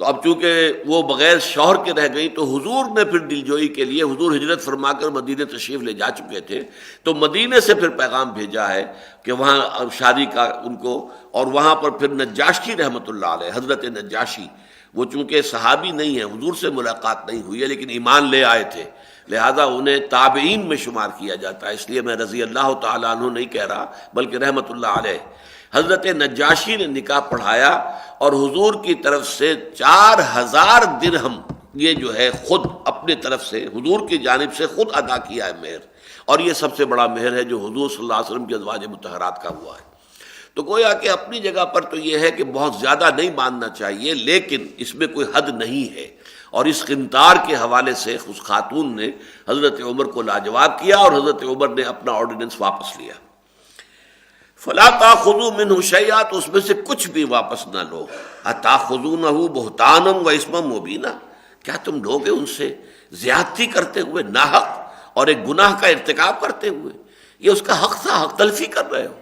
تو اب چونکہ وہ بغیر شوہر کے رہ گئی، تو حضور نے پھر دلجوئی کے لیے، حضور ہجرت فرما کر مدینہ تشریف لے جا چکے تھے، تو مدینہ سے پھر پیغام بھیجا ہے کہ وہاں شادی کا ان کو، اور وہاں پر پھر نجاشی رحمۃ اللہ علیہ، حضرت نجاشی، وہ چونکہ صحابی نہیں ہیں، حضور سے ملاقات نہیں ہوئی ہے، لیکن ایمان لے آئے تھے، لہذا انہیں تابعین میں شمار کیا جاتا ہے۔ اس لیے میں رضی اللہ تعالیٰ عنہ نہیں کہہ رہا، بلکہ رحمۃ اللہ علیہ۔ حضرت نجاشی نے نکاح پڑھایا، اور حضور کی طرف سے 4000 درہم یہ جو ہے خود اپنے طرف سے حضور کی جانب سے خود ادا کیا ہے مہر، اور یہ سب سے بڑا مہر ہے جو حضور صلی اللہ علیہ وسلم کی ازواج مطہرات کا ہوا ہے۔ تو گویا کہ اپنی جگہ پر تو یہ ہے کہ بہت زیادہ نہیں ماننا چاہیے، لیکن اس میں کوئی حد نہیں ہے۔ اور اس قنطار کے حوالے سے اس خاتون نے حضرت عمر کو لاجواب کیا، اور حضرت عمر نے اپنا آرڈیننس واپس لیا۔ فلا تاخذوا منه شيئا، تو اس میں سے کچھ بھی واپس نہ لو۔ اتاخذونه بهتانا واثما مبینا، کیا تم لوگے ان سے زیادتی کرتے ہوئے، ناحق اور ایک گناہ کا ارتکاب کرتے ہوئے؟ یہ اس کا حق تھا، حق تلفی کر رہے ہو،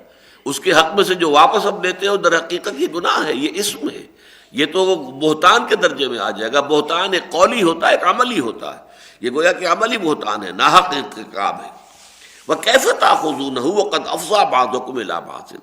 اس کے حق میں سے جو واپس اب لیتے ہو در حقیقت یہ گناہ ہے، یہ اسم ہے، یہ تو بہتان کے درجے میں آ جائے گا۔ بہتان ایک قولی ہوتا ہے، ایک عملی ہوتا ہے، یہ گویا کہ عملی بہتان ہے، ناحق ارتکاب ہے۔ وَكَيْفَ تَأْخُذُونَهُ وَقَدْ أَفْضَىٰ بَعْضُكُمْ إِلَىٰ بَعْضٍ،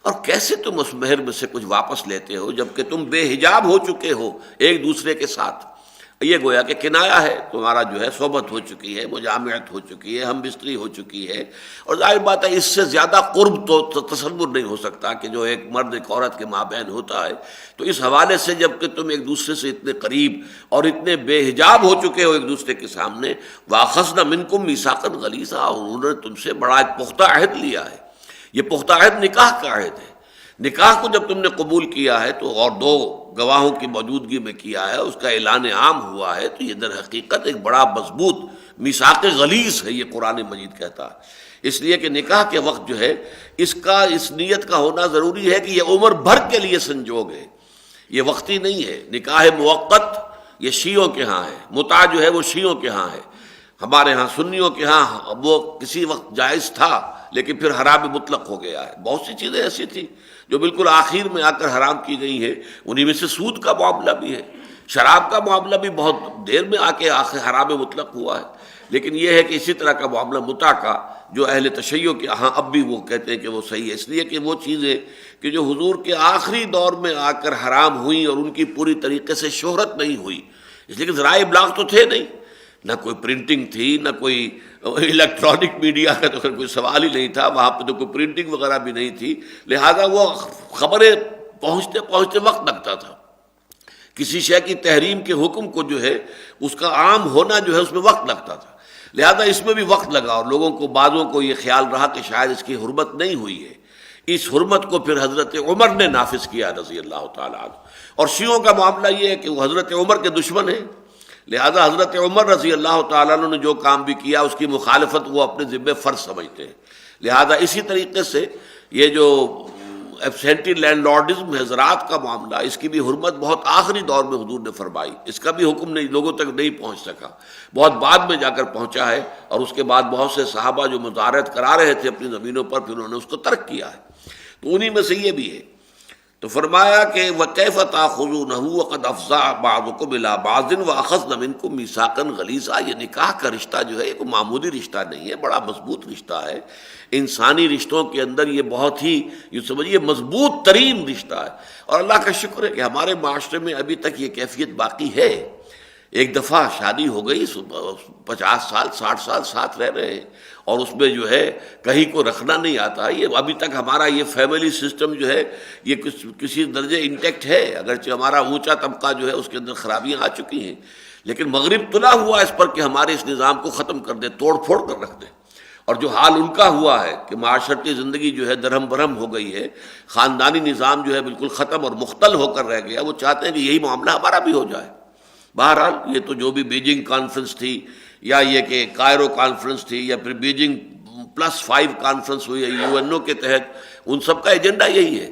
اور کیسے تم اس مہر میں سے کچھ واپس لیتے ہو جبکہ تم بے حجاب ہو چکے ہو ایک دوسرے کے ساتھ؟ یہ گویا کہ کنایا ہے، تمہارا جو ہے صحبت ہو چکی ہے، مجامعت ہو چکی ہے، ہم بستری ہو چکی ہے، اور ظاہر بات ہے اس سے زیادہ قرب تو تصور نہیں ہو سکتا کہ جو ایک مرد ایک عورت کے مابین ہوتا ہے۔ تو اس حوالے سے جب کہ تم ایک دوسرے سے اتنے قریب اور اتنے بے حجاب ہو چکے ہو ایک دوسرے کے سامنے، وَأَخَذْنَ مِنْكُمْ مِيثَاقًا غَلِيظًا، اور انہوں نے تم سے بڑا ایک پختہ عہد لیا ہے۔ یہ پختہ عہد نکاح کا عہد ہے۔ نکاح کو جب تم نے قبول کیا ہے تو، اور 2 گواہوں کی موجودگی میں کیا ہے، اس کا اعلان عام ہوا ہے، تو یہ در حقیقت ایک بڑا مضبوط میثاق غلیظ ہے، یہ قرآن مجید کہتا ہے۔ اس لیے کہ نکاح کے وقت جو ہے اس نیت کا ہونا ضروری ہے کہ یہ عمر بھر کے لیے سنجوگ ہے، یہ وقتی نہیں ہے۔ نکاح موقت یہ شیعوں کے ہاں ہے، متع جو ہے وہ شیعوں کے ہاں ہے، ہمارے ہاں سنیوں کے ہاں وہ کسی وقت جائز تھا لیکن پھر حرام مطلق ہو گیا ہے۔ بہت سی چیزیں ایسی تھیں جو بالکل آخر میں آ کر حرام کی گئی ہیں، انہی میں سے سود کا معاملہ بھی ہے، شراب کا معاملہ بھی بہت دیر میں آ کے آخر حرام مطلق ہوا ہے۔ لیکن یہ ہے کہ اسی طرح کا معاملہ متع کا جو اہل تشیع کے ہاں اب بھی وہ کہتے ہیں کہ وہ صحیح ہے، اس لیے کہ وہ چیزیں کہ جو حضور کے آخری دور میں آ کر حرام ہوئیں اور ان کی پوری طریقے سے شہرت نہیں ہوئی، اس لیے کہ ذرائع ابلاغ تو تھے نہیں، نہ کوئی پرنٹنگ تھی، نہ کوئی الیکٹرانک میڈیا کا تو کوئی سوال ہی نہیں تھا، وہاں پہ تو کوئی پرنٹنگ وغیرہ بھی نہیں تھی، لہذا وہ خبریں پہنچتے پہنچتے وقت لگتا تھا۔ کسی شے کی تحریم کے حکم کو جو ہے اس کا عام ہونا جو ہے اس میں وقت لگتا تھا، لہذا اس میں بھی وقت لگا، اور لوگوں کو بعضوں کو یہ خیال رہا کہ شاید اس کی حرمت نہیں ہوئی ہے۔ اس حرمت کو پھر حضرت عمر نے نافذ کیا رضی اللہ تعالیٰ عنہ۔ اور شیعوں کا معاملہ یہ ہے کہ وہ حضرت عمر کے دشمن ہیں، لہذا حضرت عمر رضی اللہ تعالیٰ عنہ نے جو کام بھی کیا اس کی مخالفت وہ اپنے ذمہ فرض سمجھتے ہیں، لہذا اسی طریقے سے یہ جو ایبسینٹی لینڈ لارڈزم ہے، زراعت کا معاملہ، اس کی بھی حرمت بہت آخری دور میں حضور نے فرمائی، اس کا بھی حکم نہیں لوگوں تک نہیں پہنچ سکا، بہت بعد میں جا کر پہنچا ہے، اور اس کے بعد بہت سے صحابہ جو مزارعت کرا رہے تھے اپنی زمینوں پر، پھر انہوں نے اس کو ترک کیا ہے، تو انہی میں سے یہ بھی ہے۔ تو فرمایا کہ وَكَيْفَ تَأْخُذُونَهُ وَقَدْ أَفْضَىٰ بَعْضُكُمْ إِلَىٰ بَعْضٍ وَأَخَذْنَ مِنكُم مِّيثَاقًا غَلِيظًا. یہ نکاح کا رشتہ جو ہے یہ کوئی معمولی رشتہ نہیں ہے، بڑا مضبوط رشتہ ہے. انسانی رشتوں کے اندر یہ بہت ہی یہ سمجھیے مضبوط ترین رشتہ ہے. اور اللہ کا شکر ہے کہ ہمارے معاشرے میں ابھی تک یہ کیفیت باقی ہے. ایک دفعہ شادی ہو گئی، 50 سال 60 سال ساتھ رہ رہے ہیں، اور اس میں جو ہے کہیں کو رکھنا نہیں آتا. یہ ابھی تک ہمارا یہ فیملی سسٹم جو ہے یہ کسی درجے انٹیکٹ ہے، اگرچہ ہمارا اونچا طبقہ جو ہے اس کے اندر خرابیاں آ چکی ہیں، لیکن مغرب تلا ہوا اس پر کہ ہمارے اس نظام کو ختم کر دے، توڑ پھوڑ کر رکھ دے. اور جو حال ان کا ہوا ہے کہ معاشرتی زندگی جو ہے درہم برہم ہو گئی ہے، خاندانی نظام جو ہے بالکل ختم اور مختل ہو کر رہ گیا، وہ چاہتے ہیں کہ یہی معاملہ ہمارا بھی ہو جائے. بہرحال یہ تو جو بھی بیجنگ کانفرنس تھی، یا یہ کہ کائرو کانفرنس تھی، یا پھر بیجنگ +5 کانفرنس ہوئی ہے UNO کے تحت، ان سب کا ایجنڈا یہی ہے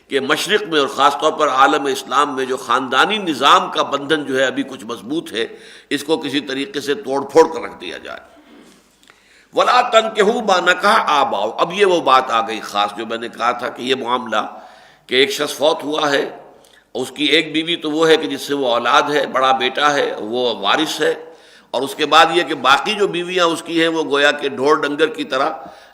کہ مشرق میں اور خاص طور پر عالم اسلام میں جو خاندانی نظام کا بندھن جو ہے ابھی کچھ مضبوط ہے، اس کو کسی طریقے سے توڑ پھوڑ کر رکھ دیا جائے. وَلَا تَنكِحُوا مَا نَكَحَ آبَاؤُكُمْ. اب یہ وہ بات آ گئی خاص جو میں نے کہا تھا کہ یہ معاملہ کہ ایک شخص فوت ہوا ہے، اس کی ایک بیوی تو وہ ہے کہ جس سے وہ اولاد ہے، بڑا بیٹا ہے، وہ وارث ہے، اور اس کے بعد یہ کہ باقی جو بیویاں اس کی ہیں وہ گویا کہ ڈھور ڈنگر کی طرح،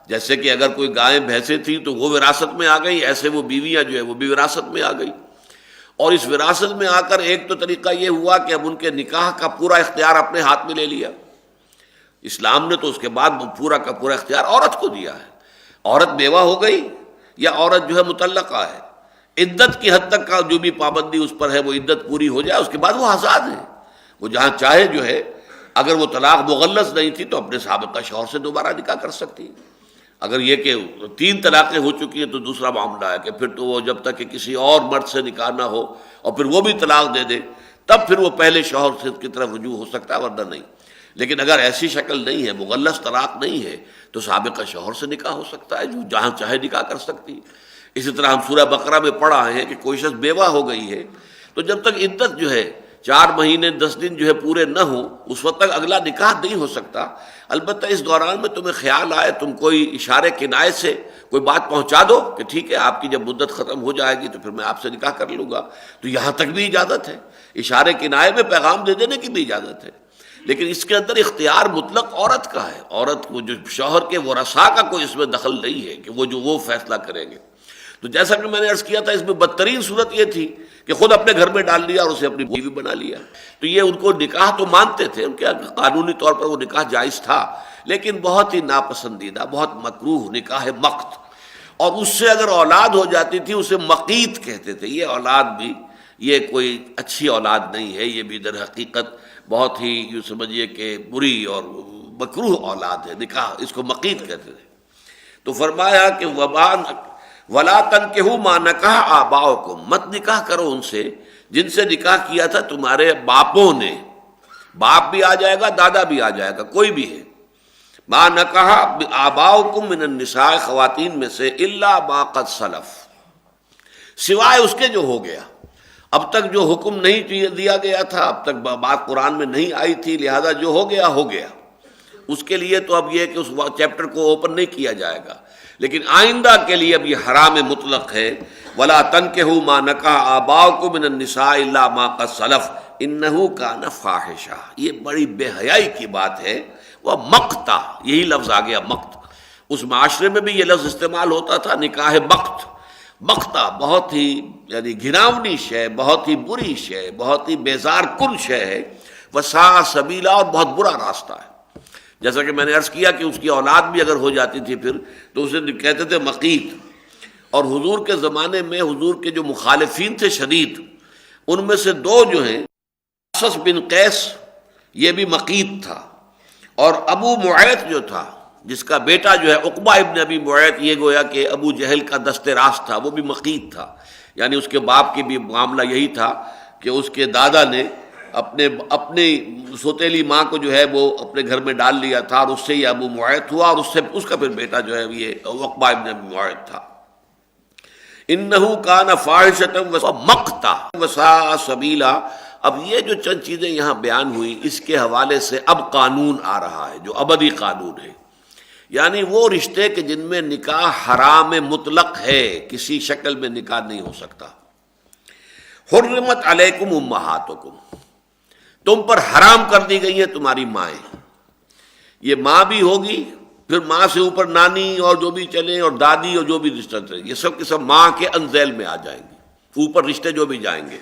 جیسے کہ اگر کوئی گائیں بھینسیں تھیں تو وہ وراثت میں آ گئی، ایسے وہ بیویاں جو ہے وہ بھی وراثت میں آ گئی. اور اس وراثت میں آ کر ایک تو طریقہ یہ ہوا کہ اب ان کے نکاح کا پورا اختیار اپنے ہاتھ میں لے لیا. اسلام نے تو اس کے بعد پورا کا پورا اختیار عورت کو دیا ہے. عورت بیوہ ہو گئی یا عورت جو ہے مطلقہ ہے، عدت کی حد تک کا جو بھی پابندی اس پر ہے وہ عدت پوری ہو جائے، اس کے بعد وہ آزاد ہے. وہ جہاں چاہے جو ہے، اگر وہ طلاق مغلظ نہیں تھی تو اپنے سابقہ شوہر سے دوبارہ نکاح کر سکتی ہے. اگر یہ کہ 3 طلاقیں ہو چکی ہیں تو دوسرا معاملہ ہے کہ پھر تو وہ جب تک کہ کسی اور مرد سے نکاح نہ ہو اور پھر وہ بھی طلاق دے دے تب پھر وہ پہلے شوہر سے کی طرف رجوع ہو سکتا ہے، ورنہ نہیں. لیکن اگر ایسی شکل نہیں ہے، مغلظ طلاق نہیں ہے، تو سابقہ شوہر سے نکاح ہو سکتا ہے، جو جہاں چاہے نکاح کر سکتی ہے. اسی طرح ہم سورہ بقرہ میں پڑھ رہے ہیں کہ کوئی شخص بیوہ ہو گئی ہے تو جب تک عدت جو ہے 4 مہینے 10 دن جو ہے پورے نہ ہوں، اس وقت تک اگلا نکاح نہیں ہو سکتا. البتہ اس دوران میں تمہیں خیال آئے، تم کوئی اشارے کنایے سے کوئی بات پہنچا دو کہ ٹھیک ہے آپ کی جب مدت ختم ہو جائے گی تو پھر میں آپ سے نکاح کر لوں گا، تو یہاں تک بھی اجازت ہے. اشارے کنایے میں پیغام دے دینے کی بھی اجازت ہے، لیکن اس کے اندر اختیار مطلق عورت کا ہے. عورت کو جو شوہر کے ورثاء کا کوئی اس میں دخل نہیں ہے کہ وہ فیصلہ کریں گے. تو جیسا کہ میں نے عرض کیا تھا، اس میں بدترین صورت یہ تھی کہ خود اپنے گھر میں ڈال لیا اور اسے اپنی بیوی بنا لیا. تو یہ ان کو نکاح تو مانتے تھے، ان کے قانونی طور پر وہ نکاح جائز تھا، لیکن بہت ہی ناپسندیدہ، بہت مکروہ نکاح مقت. اور اس سے اگر اولاد ہو جاتی تھی اسے مقیت کہتے تھے. یہ اولاد بھی یہ کوئی اچھی اولاد نہیں ہے، یہ بھی در حقیقت بہت ہی یوں سمجھیے کہ بری اور مکروہ اولاد ہے. نکاح اس کو مقیت کہتے تھے. تو فرمایا کہ وَلَا تَنكِحُوا مَا نَكَحَ آبَاؤُكُمْ. مت نکاح کرو ان سے جن سے نکاح کیا تھا تمہارے باپوں نے. باپ بھی آ جائے گا، دادا بھی آ جائے گا، کوئی بھی ہے. مَا نَكَحَ آبَاؤُكُمْ مِنَ النِّسَاءِ، خواتین میں سے، إِلَّا مَا قَدْ سَلَفَ، سوائے اس کے جو ہو گیا. اب تک جو حکم نہیں دیا گیا تھا، اب تک بات قرآن میں نہیں آئی تھی، لہذا جو ہو گیا ہو گیا. اس کے لیے تو اب یہ کہ اس چیپٹر کو اوپن نہیں کیا جائے گا، لیکن آئندہ کے لیے اب یہ حرام مطلق ہے. وَلَا تَنكِحُوا مَا نَكَحَ آبَاؤُكُمْ مِنَ النِّسَاءِ إِلَّا مَا قَدْ سَلَفَ إِنَّهُ كَانَ فَاحِشًا. یہ بڑی بے حیائی کی بات ہے. وہ مقتا، یہی لفظ آ گیا مقت. اس معاشرے میں بھی یہ لفظ استعمال ہوتا تھا، نکاح مقت. مقتا بہت ہی یعنی گھناؤنی شے، بہت ہی بری شے، بہت ہی بیزار کن شے ہے. وساء سبیلا، اور بہت برا راستہ ہے. جیسا کہ میں نے عرض کیا کہ اس کی اولاد بھی اگر ہو جاتی تھی پھر تو اسے کہتے تھے مقیت. اور حضور کے زمانے میں حضور کے جو مخالفین تھے شدید، ان میں سے 2 جو ہیں، اسس بن قیس یہ بھی مقیت تھا، اور ابو معیط جو تھا جس کا بیٹا جو ہے عقبہ ابن ابی معیط، یہ گویا کہ ابو جہل کا دست راست تھا، وہ بھی مقیت تھا. یعنی اس کے باپ کی بھی معاملہ یہی تھا کہ اس کے دادا نے اپنی سوتیلی ماں کو جو ہے وہ اپنے گھر میں ڈال لیا تھا، اور اس سے یہ ابو معیط ہوا، اور اس کا پھر بیٹا جو ہے یہ عقبہ ابن ابی معیط تھا. انه کان فاحشۃ ومقتا وساء سبیلا. اب یہ جو چند چیزیں یہاں بیان ہوئی، اس کے حوالے سے اب قانون آ رہا ہے جو ابدی قانون ہے. یعنی وہ رشتے کہ جن میں نکاح حرام مطلق ہے، کسی شکل میں نکاح نہیں ہو سکتا. حرمت علیکم امہاتکم، تم پر حرام کر دی گئی ہیں تمہاری مائیں. یہ ماں بھی ہوگی، پھر ماں سے اوپر نانی اور جو بھی چلے، اور دادی اور جو بھی رشتہ چلے، یہ سب کے سب ماں کے انذیل میں آ جائیں گے، اوپر رشتے جو بھی جائیں گے.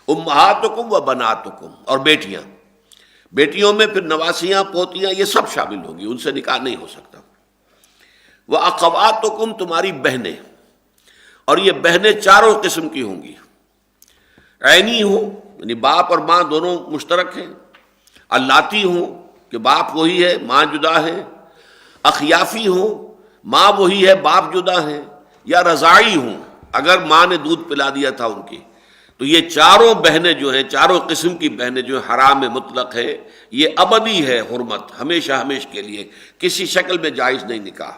امہاتکم و بناتکم، اور بیٹیاں، بیٹیوں میں پھر نواسیاں، پوتیاں، یہ سب شامل ہوں گی، ان سے نکاح نہیں ہو سکتا. وہ اخواتکم، تمہاری بہنیں، اور یہ بہنیں چاروں قسم کی ہوں گی. عینی ہوں یعنی باپ اور ماں دونوں مشترک ہیں، اللاتی ہوں کہ باپ وہی ہے ماں جدا ہے، اخیافی ہوں ماں وہی ہے باپ جدا ہے، یا رضاعی ہوں اگر ماں نے دودھ پلا دیا تھا ان کی. تو یہ چاروں بہنیں جو ہیں، چاروں قسم کی بہنیں جو ہیں، حرام مطلق ہے، یہ ابدی ہے حرمت، ہمیشہ ہمیشہ کے لیے، کسی شکل میں جائز نہیں نکاح.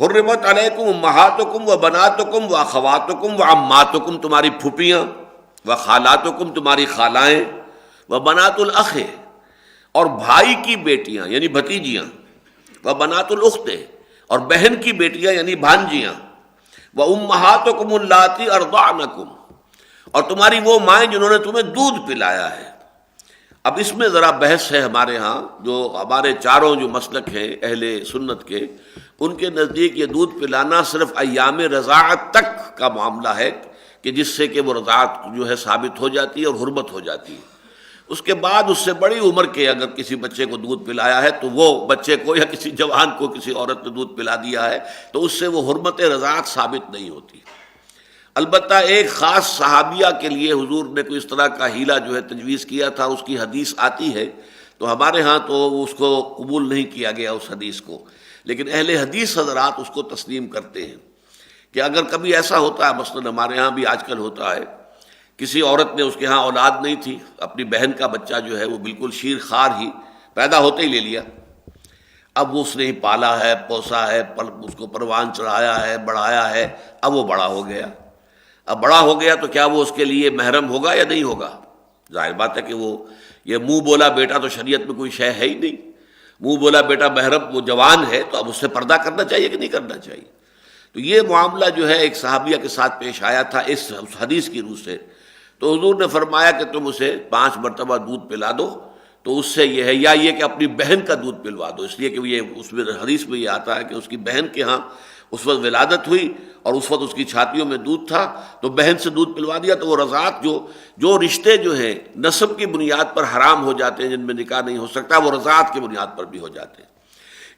حرمت علیکم امہاتکم و بناتکم و اخواتکم و عماتکم، تمہاری پھوپھیاں، و خالاتکم، تمہاری خالائیں، و بنات الاخ، اور بھائی کی بیٹیاں یعنی بھتیجیاں، و بنات الاخت، اور بہن کی بیٹیاں یعنی بھانجیاں، و امہاتکم اللاتی ارضعنکم، اور تمہاری وہ مائیں جنہوں نے تمہیں دودھ پلایا ہے. اب اس میں ذرا بحث ہے ہمارے ہاں، جو ہمارے چاروں جو مسلک ہیں اہل سنت کے، ان کے نزدیک یہ دودھ پلانا صرف ایام رضاعت تک کا معاملہ ہے، کہ جس سے کہ وہ رضاعت جو ہے ثابت ہو جاتی ہے اور حرمت ہو جاتی ہے. اس کے بعد اس سے بڑی عمر کے اگر کسی بچے کو دودھ پلایا ہے تو وہ بچے کو یا کسی جوان کو کسی عورت نے دودھ پلا دیا ہے تو اس سے وہ حرمت رضاعت ثابت نہیں ہوتی. البتہ ایک خاص صحابیہ کے لیے حضور نے کوئی اس طرح کا ہیلہ جو ہے تجویز کیا تھا، اس کی حدیث آتی ہے، تو ہمارے ہاں تو اس کو قبول نہیں کیا گیا اس حدیث کو، لیکن اہل حدیث حضرات اس کو تسلیم کرتے ہیں کہ اگر کبھی ایسا ہوتا ہے، مثلا ہمارے ہاں بھی آج کل ہوتا ہے، کسی عورت نے، اس کے ہاں اولاد نہیں تھی، اپنی بہن کا بچہ جو ہے وہ بالکل شیر خوار ہی پیدا ہوتے ہی لے لیا، اب وہ اس نے ہی پالا ہے، پوسا ہے، اس کو پروان چڑھایا ہے، بڑھایا ہے، اب وہ بڑا ہو گیا. اب بڑا ہو گیا تو کیا وہ اس کے لیے محرم ہوگا یا نہیں ہوگا؟ ظاہر بات ہے کہ وہ یہ منہ بولا بیٹا تو شریعت میں کوئی شے ہے ہی نہیں، منہ بولا بیٹا محرم، وہ جوان ہے تو اب اس سے پردہ کرنا چاہیے کہ نہیں کرنا چاہیے. تو یہ معاملہ جو ہے ایک صحابیہ کے ساتھ پیش آیا تھا اس حدیث کی روح سے. تو حضور نے فرمایا کہ تم اسے 5 مرتبہ دودھ پلا دو، تو اس سے یہ ہے، یا یہ کہ اپنی بہن کا دودھ پلوا دو، اس لیے کہ یہ اس میں حدیث میں یہ آتا ہے کہ اس کی بہن کے ہاں اس وقت ولادت ہوئی اور اس وقت اس کی چھاتیوں میں دودھ تھا، تو بہن سے دودھ پلوا دیا تو وہ رضاعت جو رشتے جو ہیں نسب کی بنیاد پر حرام ہو جاتے ہیں، جن میں نکاح نہیں ہو سکتا، وہ رضاعت کی بنیاد پر بھی ہو جاتے ہیں.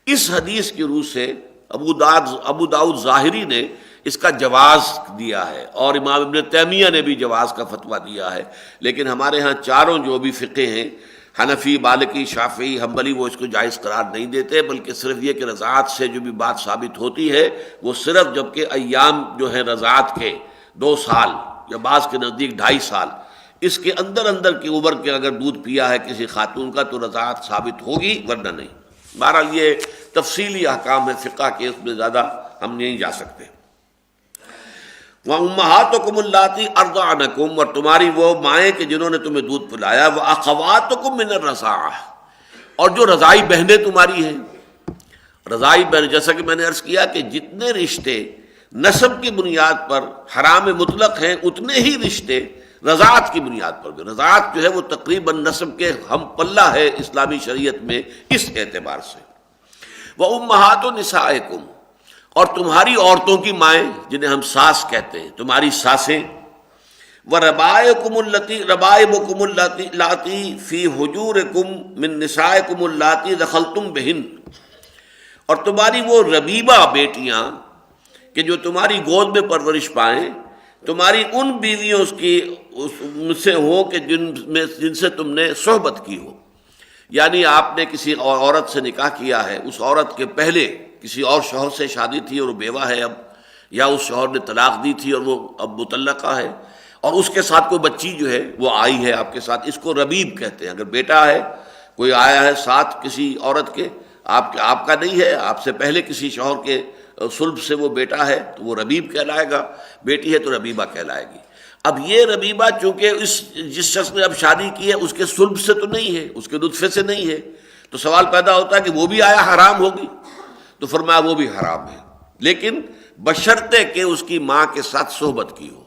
اس حدیث کی روح سے ابو داؤد ظاہری نے اس کا جواز دیا ہے، اور امام ابن تیمیہ نے بھی جواز کا فتویٰ دیا ہے، لیکن ہمارے ہاں چاروں جو بھی فقہ ہیں، حنفی، مالکی، شافعی، حنبلی، وہ اس کو جائز قرار نہیں دیتے، بلکہ صرف یہ کہ رضاعت سے جو بھی بات ثابت ہوتی ہے وہ صرف جبکہ ایام جو ہے رضاعت کے 2 سال یا بعض کے نزدیک 2.5 سال، اس کے اندر کی عمر کے اگر دودھ پیا ہے کسی خاتون کا تو رضاعت ثابت ہوگی، ورنہ نہیں. بہرحال یہ تفصیلی احکام ہے فقہ کے، اس میں زیادہ ہم نہیں جا سکتے. وَأُمَّهَاتُكُمُ اللَّاتِي أَرْضَعْنَكُمْ، اور تمہاری وہ مائیں کہ جنہوں نے تمہیں دودھ پلایا، وَأَخَوَاتُكُم مِّنَ الرَّضَاعَةِ، اور جو رضاعی بہنیں تمہاری ہیں. رضاعی بہن، جیسا کہ میں نے عرض کیا کہ جتنے رشتے نسب کی بنیاد پر حرام مطلق ہیں، اتنے ہی رشتے رضاعت کی بنیاد پر بھی. رضاعت جو ہے وہ تقریباً نسب کے ہم پلہ ہے اسلامی شریعت میں اس اعتبار سے. وَأُمَّهَاتُ نِسَائِكُمْ، اور تمہاری عورتوں کی مائیں جنہیں ہم ساس کہتے ہیں، تمہاری ساسیں. ربائبکم اللاتی فی حجورکم من نسائکم اللاتی دخلتم بہن، اور تمہاری وہ ربیبہ بیٹیاں کہ جو تمہاری گود میں پرورش پائیں، تمہاری ان بیویوں کی سے ہو کہ جن سے تم نے صحبت کی ہو. یعنی آپ نے کسی عورت سے نکاح کیا ہے، اس عورت کے پہلے کسی اور شوہر سے شادی تھی اور وہ بیوہ ہے اب، یا اس شوہر نے طلاق دی تھی اور وہ اب مطلقہ ہے، اور اس کے ساتھ کوئی بچی جو ہے وہ آئی ہے آپ کے ساتھ، اس کو ربیب کہتے ہیں. اگر بیٹا ہے کوئی آیا ہے ساتھ کسی عورت کے، آپ کا نہیں ہے، آپ سے پہلے کسی شوہر کے صلب سے وہ بیٹا ہے تو وہ ربیب کہلائے گا، بیٹی ہے تو ربیبہ کہلائے گی. اب یہ ربیبہ چونکہ جس شخص نے اب شادی کی ہے اس کے صلب سے تو نہیں ہے، اس کے نطفے سے نہیں ہے، تو سوال پیدا ہوتا ہے کہ وہ بھی آیا حرام ہوگی؟ تو فرمایا وہ بھی حرام ہے. لیکن بشرطے کہ اس کی ماں کے ساتھ صحبت کی ہو.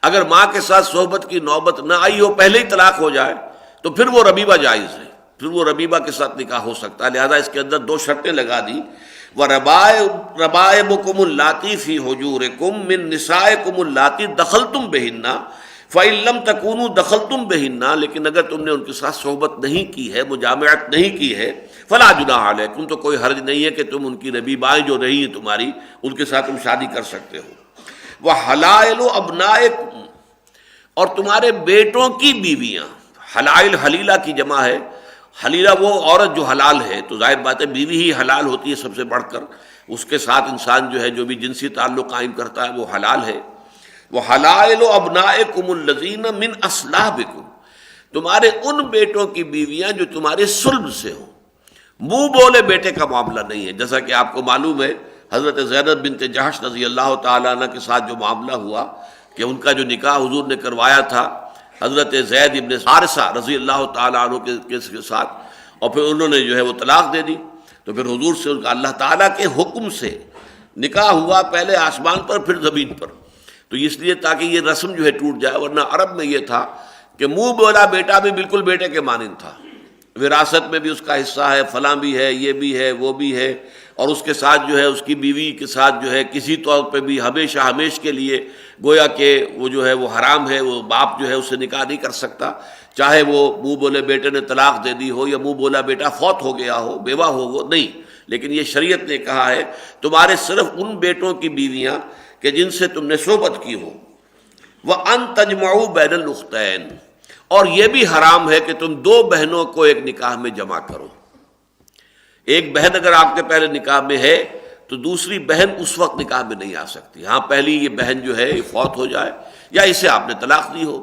اگر ماں کے ساتھ صحبت کی نوبت نہ آئی ہو، پہلے ہی طلاق ہو جائے، تو پھر وہ ربیبہ جائز ہے، پھر وہ ربیبہ کے ساتھ نکاح ہو سکتا ہے. لہذا اس کے اندر دو شرطیں لگا دی. وَرَبَائِبُكُمُ اللَّاتِي فِي حُجُورِكُم مِّن نِّسَائِكُمُ اللَّاتِي دَخَلْتُم بِهِنَّ فَإِن لَّمْ تَكُونُوا دَخَلْتُم بِهِنَّ، لیکن اگر تم نے ان کے ساتھ صحبت نہیں کی ہے، مجامعت نہیں کی ہے، فَلَا جُنَاحَ عَلَيْكُمْ، تو کوئی حرج نہیں ہے کہ تم ان کی ربیبائیں جو رہی ہیں تمہاری، ان کے ساتھ تم شادی کر سکتے ہو. وَحَلَائِلُ أَبْنَائِكُمْ، اور تمہارے بیٹوں کی بیویاں. حلائل حلیلہ کی جمع ہے. حلیلہ وہ عورت جو حلال ہے، تو ظاہر بات ہے بیوی ہی حلال ہوتی ہے سب سے بڑھ کر. اس کے ساتھ انسان جو ہے جو بھی جنسی تعلق قائم کرتا ہے وہ حلال ہے. وہ حلائل ابنائکم الذین من اصلابکم، تمہارے ان بیٹوں کی بیویاں جو تمہارے صلب سے ہوں. منہ بولے بیٹے کا معاملہ نہیں ہے. جیسا کہ آپ کو معلوم ہے حضرت زینب بنت جحش رضی اللہ تعالیٰ عنہ کے ساتھ جو معاملہ ہوا کہ ان کا جو نکاح حضور نے کروایا تھا حضرت زید ابن حارثہ رضی اللہ تعالیٰ عنہ کے ساتھ، اور پھر انہوں نے جو ہے وہ طلاق دے دی. تو پھر حضور سے ان کا اللہ تعالیٰ کے حکم سے نکاح ہوا، پہلے آسمان پر پھر زمین پر. تو اس لیے تاکہ یہ رسم جو ہے ٹوٹ جائے، ورنہ عرب میں یہ تھا کہ منہ بولا بیٹا بھی بالکل بیٹے کے مانند تھا. وراثت میں بھی اس کا حصہ ہے، فلاں بھی ہے، یہ بھی ہے، وہ بھی ہے، اور اس کے ساتھ جو ہے اس کی بیوی کے ساتھ جو ہے کسی طور پہ بھی ہمیشہ ہمیش کے لیے گویا کہ وہ جو ہے وہ حرام ہے. وہ باپ جو ہے اس سے نکاح نہیں کر سکتا، چاہے وہ منہ بولے بیٹے نے طلاق دے دی ہو یا منہ بولا بیٹا فوت ہو گیا ہو، بیوہ ہو وہ نہیں. لیکن یہ شریعت نے کہا ہے تمہارے صرف ان بیٹوں کی بیویاں کہ جن سے تم نے صحبت کی ہو. وَأَن تَجْمَعُوا بَيْنَ الْأُخْتَيْنِ، اور یہ بھی حرام ہے کہ تم دو بہنوں کو ایک نکاح میں جمع کرو. ایک بہن اگر آپ کے پہلے نکاح میں ہے تو دوسری بہن اس وقت نکاح میں نہیں آ سکتی. ہاں پہلی یہ بہن جو ہے فوت ہو جائے یا اسے آپ نے طلاق دی ہو،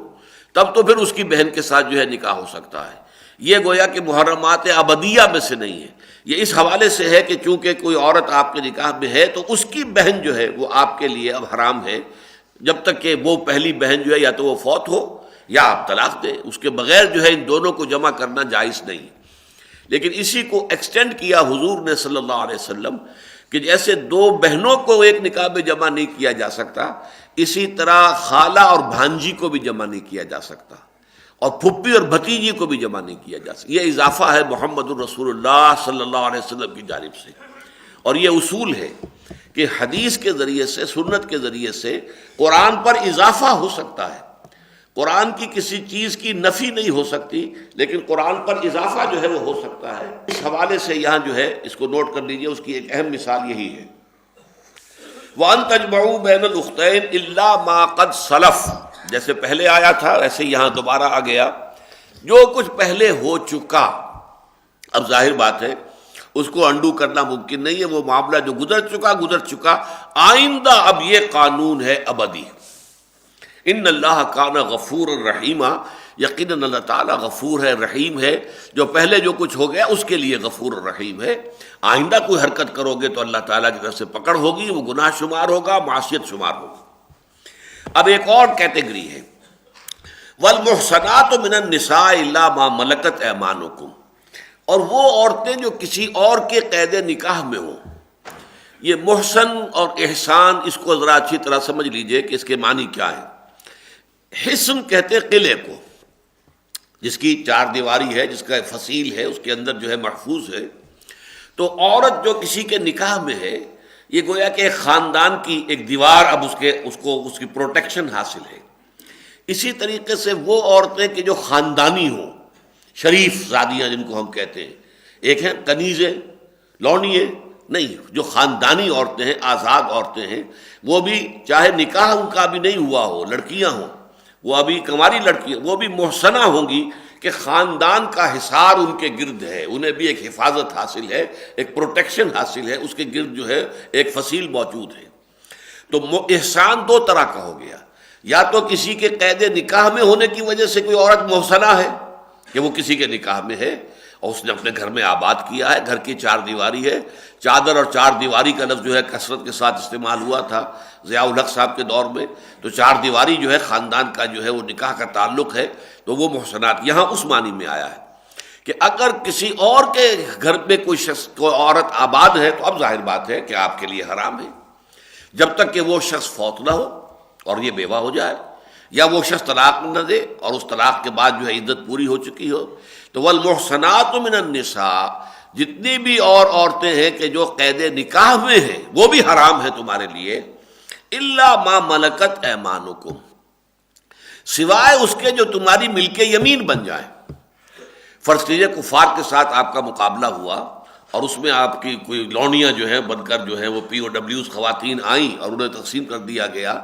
تب تو پھر اس کی بہن کے ساتھ جو ہے نکاح ہو سکتا ہے. یہ گویا کہ محرمات ابدیہ میں سے نہیں ہے. یہ اس حوالے سے ہے کہ چونکہ کوئی عورت آپ کے نکاح میں ہے تو اس کی بہن جو ہے وہ آپ کے لیے اب حرام ہے، جب تک کہ وہ پہلی بہن جو ہے یا تو وہ فوت ہو یا آپ طلاق دیں. اس کے بغیر جو ہے ان دونوں کو جمع کرنا جائز نہیں. لیکن اسی کو ایکسٹینڈ کیا حضور نے صلی اللہ علیہ وسلم کہ جیسے دو بہنوں کو ایک نکاح میں جمع نہیں کیا جا سکتا، اسی طرح خالہ اور بھانجی کو بھی جمع نہیں کیا جا سکتا، اور پھپھی اور بھتیجی کو بھی جمع نہیں کیا جا سکتا. یہ اضافہ ہے محمد الرسول اللہ صلی اللہ علیہ وسلم کی جانب سے. اور یہ اصول ہے کہ حدیث کے ذریعے سے، سنت کے ذریعے سے قرآن پر اضافہ ہو سکتا ہے. قرآن کی کسی چیز کی نفی نہیں ہو سکتی، لیکن قرآن پر اضافہ جو ہے وہ ہو سکتا ہے. اس حوالے سے یہاں جو ہے اس کو نوٹ کر لیجئے، اس کی ایک اہم مثال یہی ہے. وَأَن تَجْمَعُوا بَيْنَ الْأُخْتَيْنِ إِلَّا مَا قَدْ سَلَفَ، جیسے پہلے آیا تھا ویسے یہاں دوبارہ آ گیا. جو کچھ پہلے ہو چکا، اب ظاہر بات ہے اس کو انڈو کرنا ممکن نہیں ہے. وہ معاملہ جو گزر چکا. آئندہ اب یہ قانون ہے ابدی. ان اللہ کان غفور الرحیم، یقیناً اللہ تعالیٰ غفور ہے، رحیم ہے. جو پہلے جو کچھ ہو گیا اس کے لیے غفور الرحیم ہے. آئندہ کوئی حرکت کرو گے تو اللہ تعالیٰ کی طرف سے پکڑ ہوگی، وہ گناہ شمار ہوگا، معصیت شمار ہوگی. اب ایک اور کیٹیگری ہے، والمحصنات من النساء الا ما ملکت ایمانکم، اور وہ عورتیں جو کسی اور کے قید نکاح میں ہوں. یہ محسن اور احسان، اس کو ذرا اچھی طرح سمجھ لیجئے کہ اس کے معنی کیا ہے. حصن کہتے قلعے کو، جس کی چار دیواری ہے، جس کا فصیل ہے، اس کے اندر جو ہے محفوظ ہے. تو عورت جو کسی کے نکاح میں ہے، یہ گویا کہ ایک خاندان کی ایک دیوار، اب اس کی پروٹیکشن حاصل ہے. اسی طریقے سے وہ عورتیں کہ جو خاندانی ہوں، شریف زادیاں جن کو ہم کہتے ہیں، ایک ہیں کنیزیں، لونییں نہیں، جو خاندانی عورتیں ہیں، آزاد عورتیں ہیں، وہ بھی چاہے نکاح ان کا بھی نہیں ہوا ہو، لڑکیاں ہوں، وہ ابھی کنواری لڑکیاں، وہ بھی محسنہ ہوں گی کہ خاندان کا حصار ان کے گرد ہے، انہیں بھی ایک حفاظت حاصل ہے، ایک پروٹیکشن حاصل ہے، اس کے گرد جو ہے ایک فصیل موجود ہے. تو احسان دو طرح کا ہو گیا. یا تو کسی کے قید نکاح میں ہونے کی وجہ سے کوئی عورت محسنہ ہے کہ وہ کسی کے نکاح میں ہے اور اس نے اپنے گھر میں آباد کیا ہے، گھر کی چار دیواری ہے. چادر اور چار دیواری کا لفظ جو ہے کثرت کے ساتھ استعمال ہوا تھا ضیاء الحق صاحب کے دور میں. تو چار دیواری جو ہے خاندان کا جو ہے وہ نکاح کا تعلق ہے، تو وہ محسنات یہاں اس معنی میں آیا ہے کہ اگر کسی اور کے گھر میں کوئی عورت آباد ہے تو اب ظاہر بات ہے کہ آپ کے لیے حرام ہے. جب تک کہ وہ شخص فوت نہ ہو اور یہ بیوہ ہو جائے، یا وہ شخص طلاق نہ دے اور اس طلاق کے بعد جو ہے عدت پوری ہو چکی ہو. تو والمحصنات من النساء، جتنی بھی اور عورتیں ہیں کہ جو قید نکاح میں ہیں وہ بھی حرام ہے تمہارے لیے، الا ما ملکت ایمانکم، سوائے اس کے جو تمہاری ملک یمین بن جائیں. فرض کیجیے کفار کے ساتھ آپ کا مقابلہ ہوا اور اس میں آپ کی کوئی لونیاں جو ہیں بن کر جو ہے وہ پی او ڈبلیوز خواتین آئیں اور انہیں تقسیم کر دیا گیا،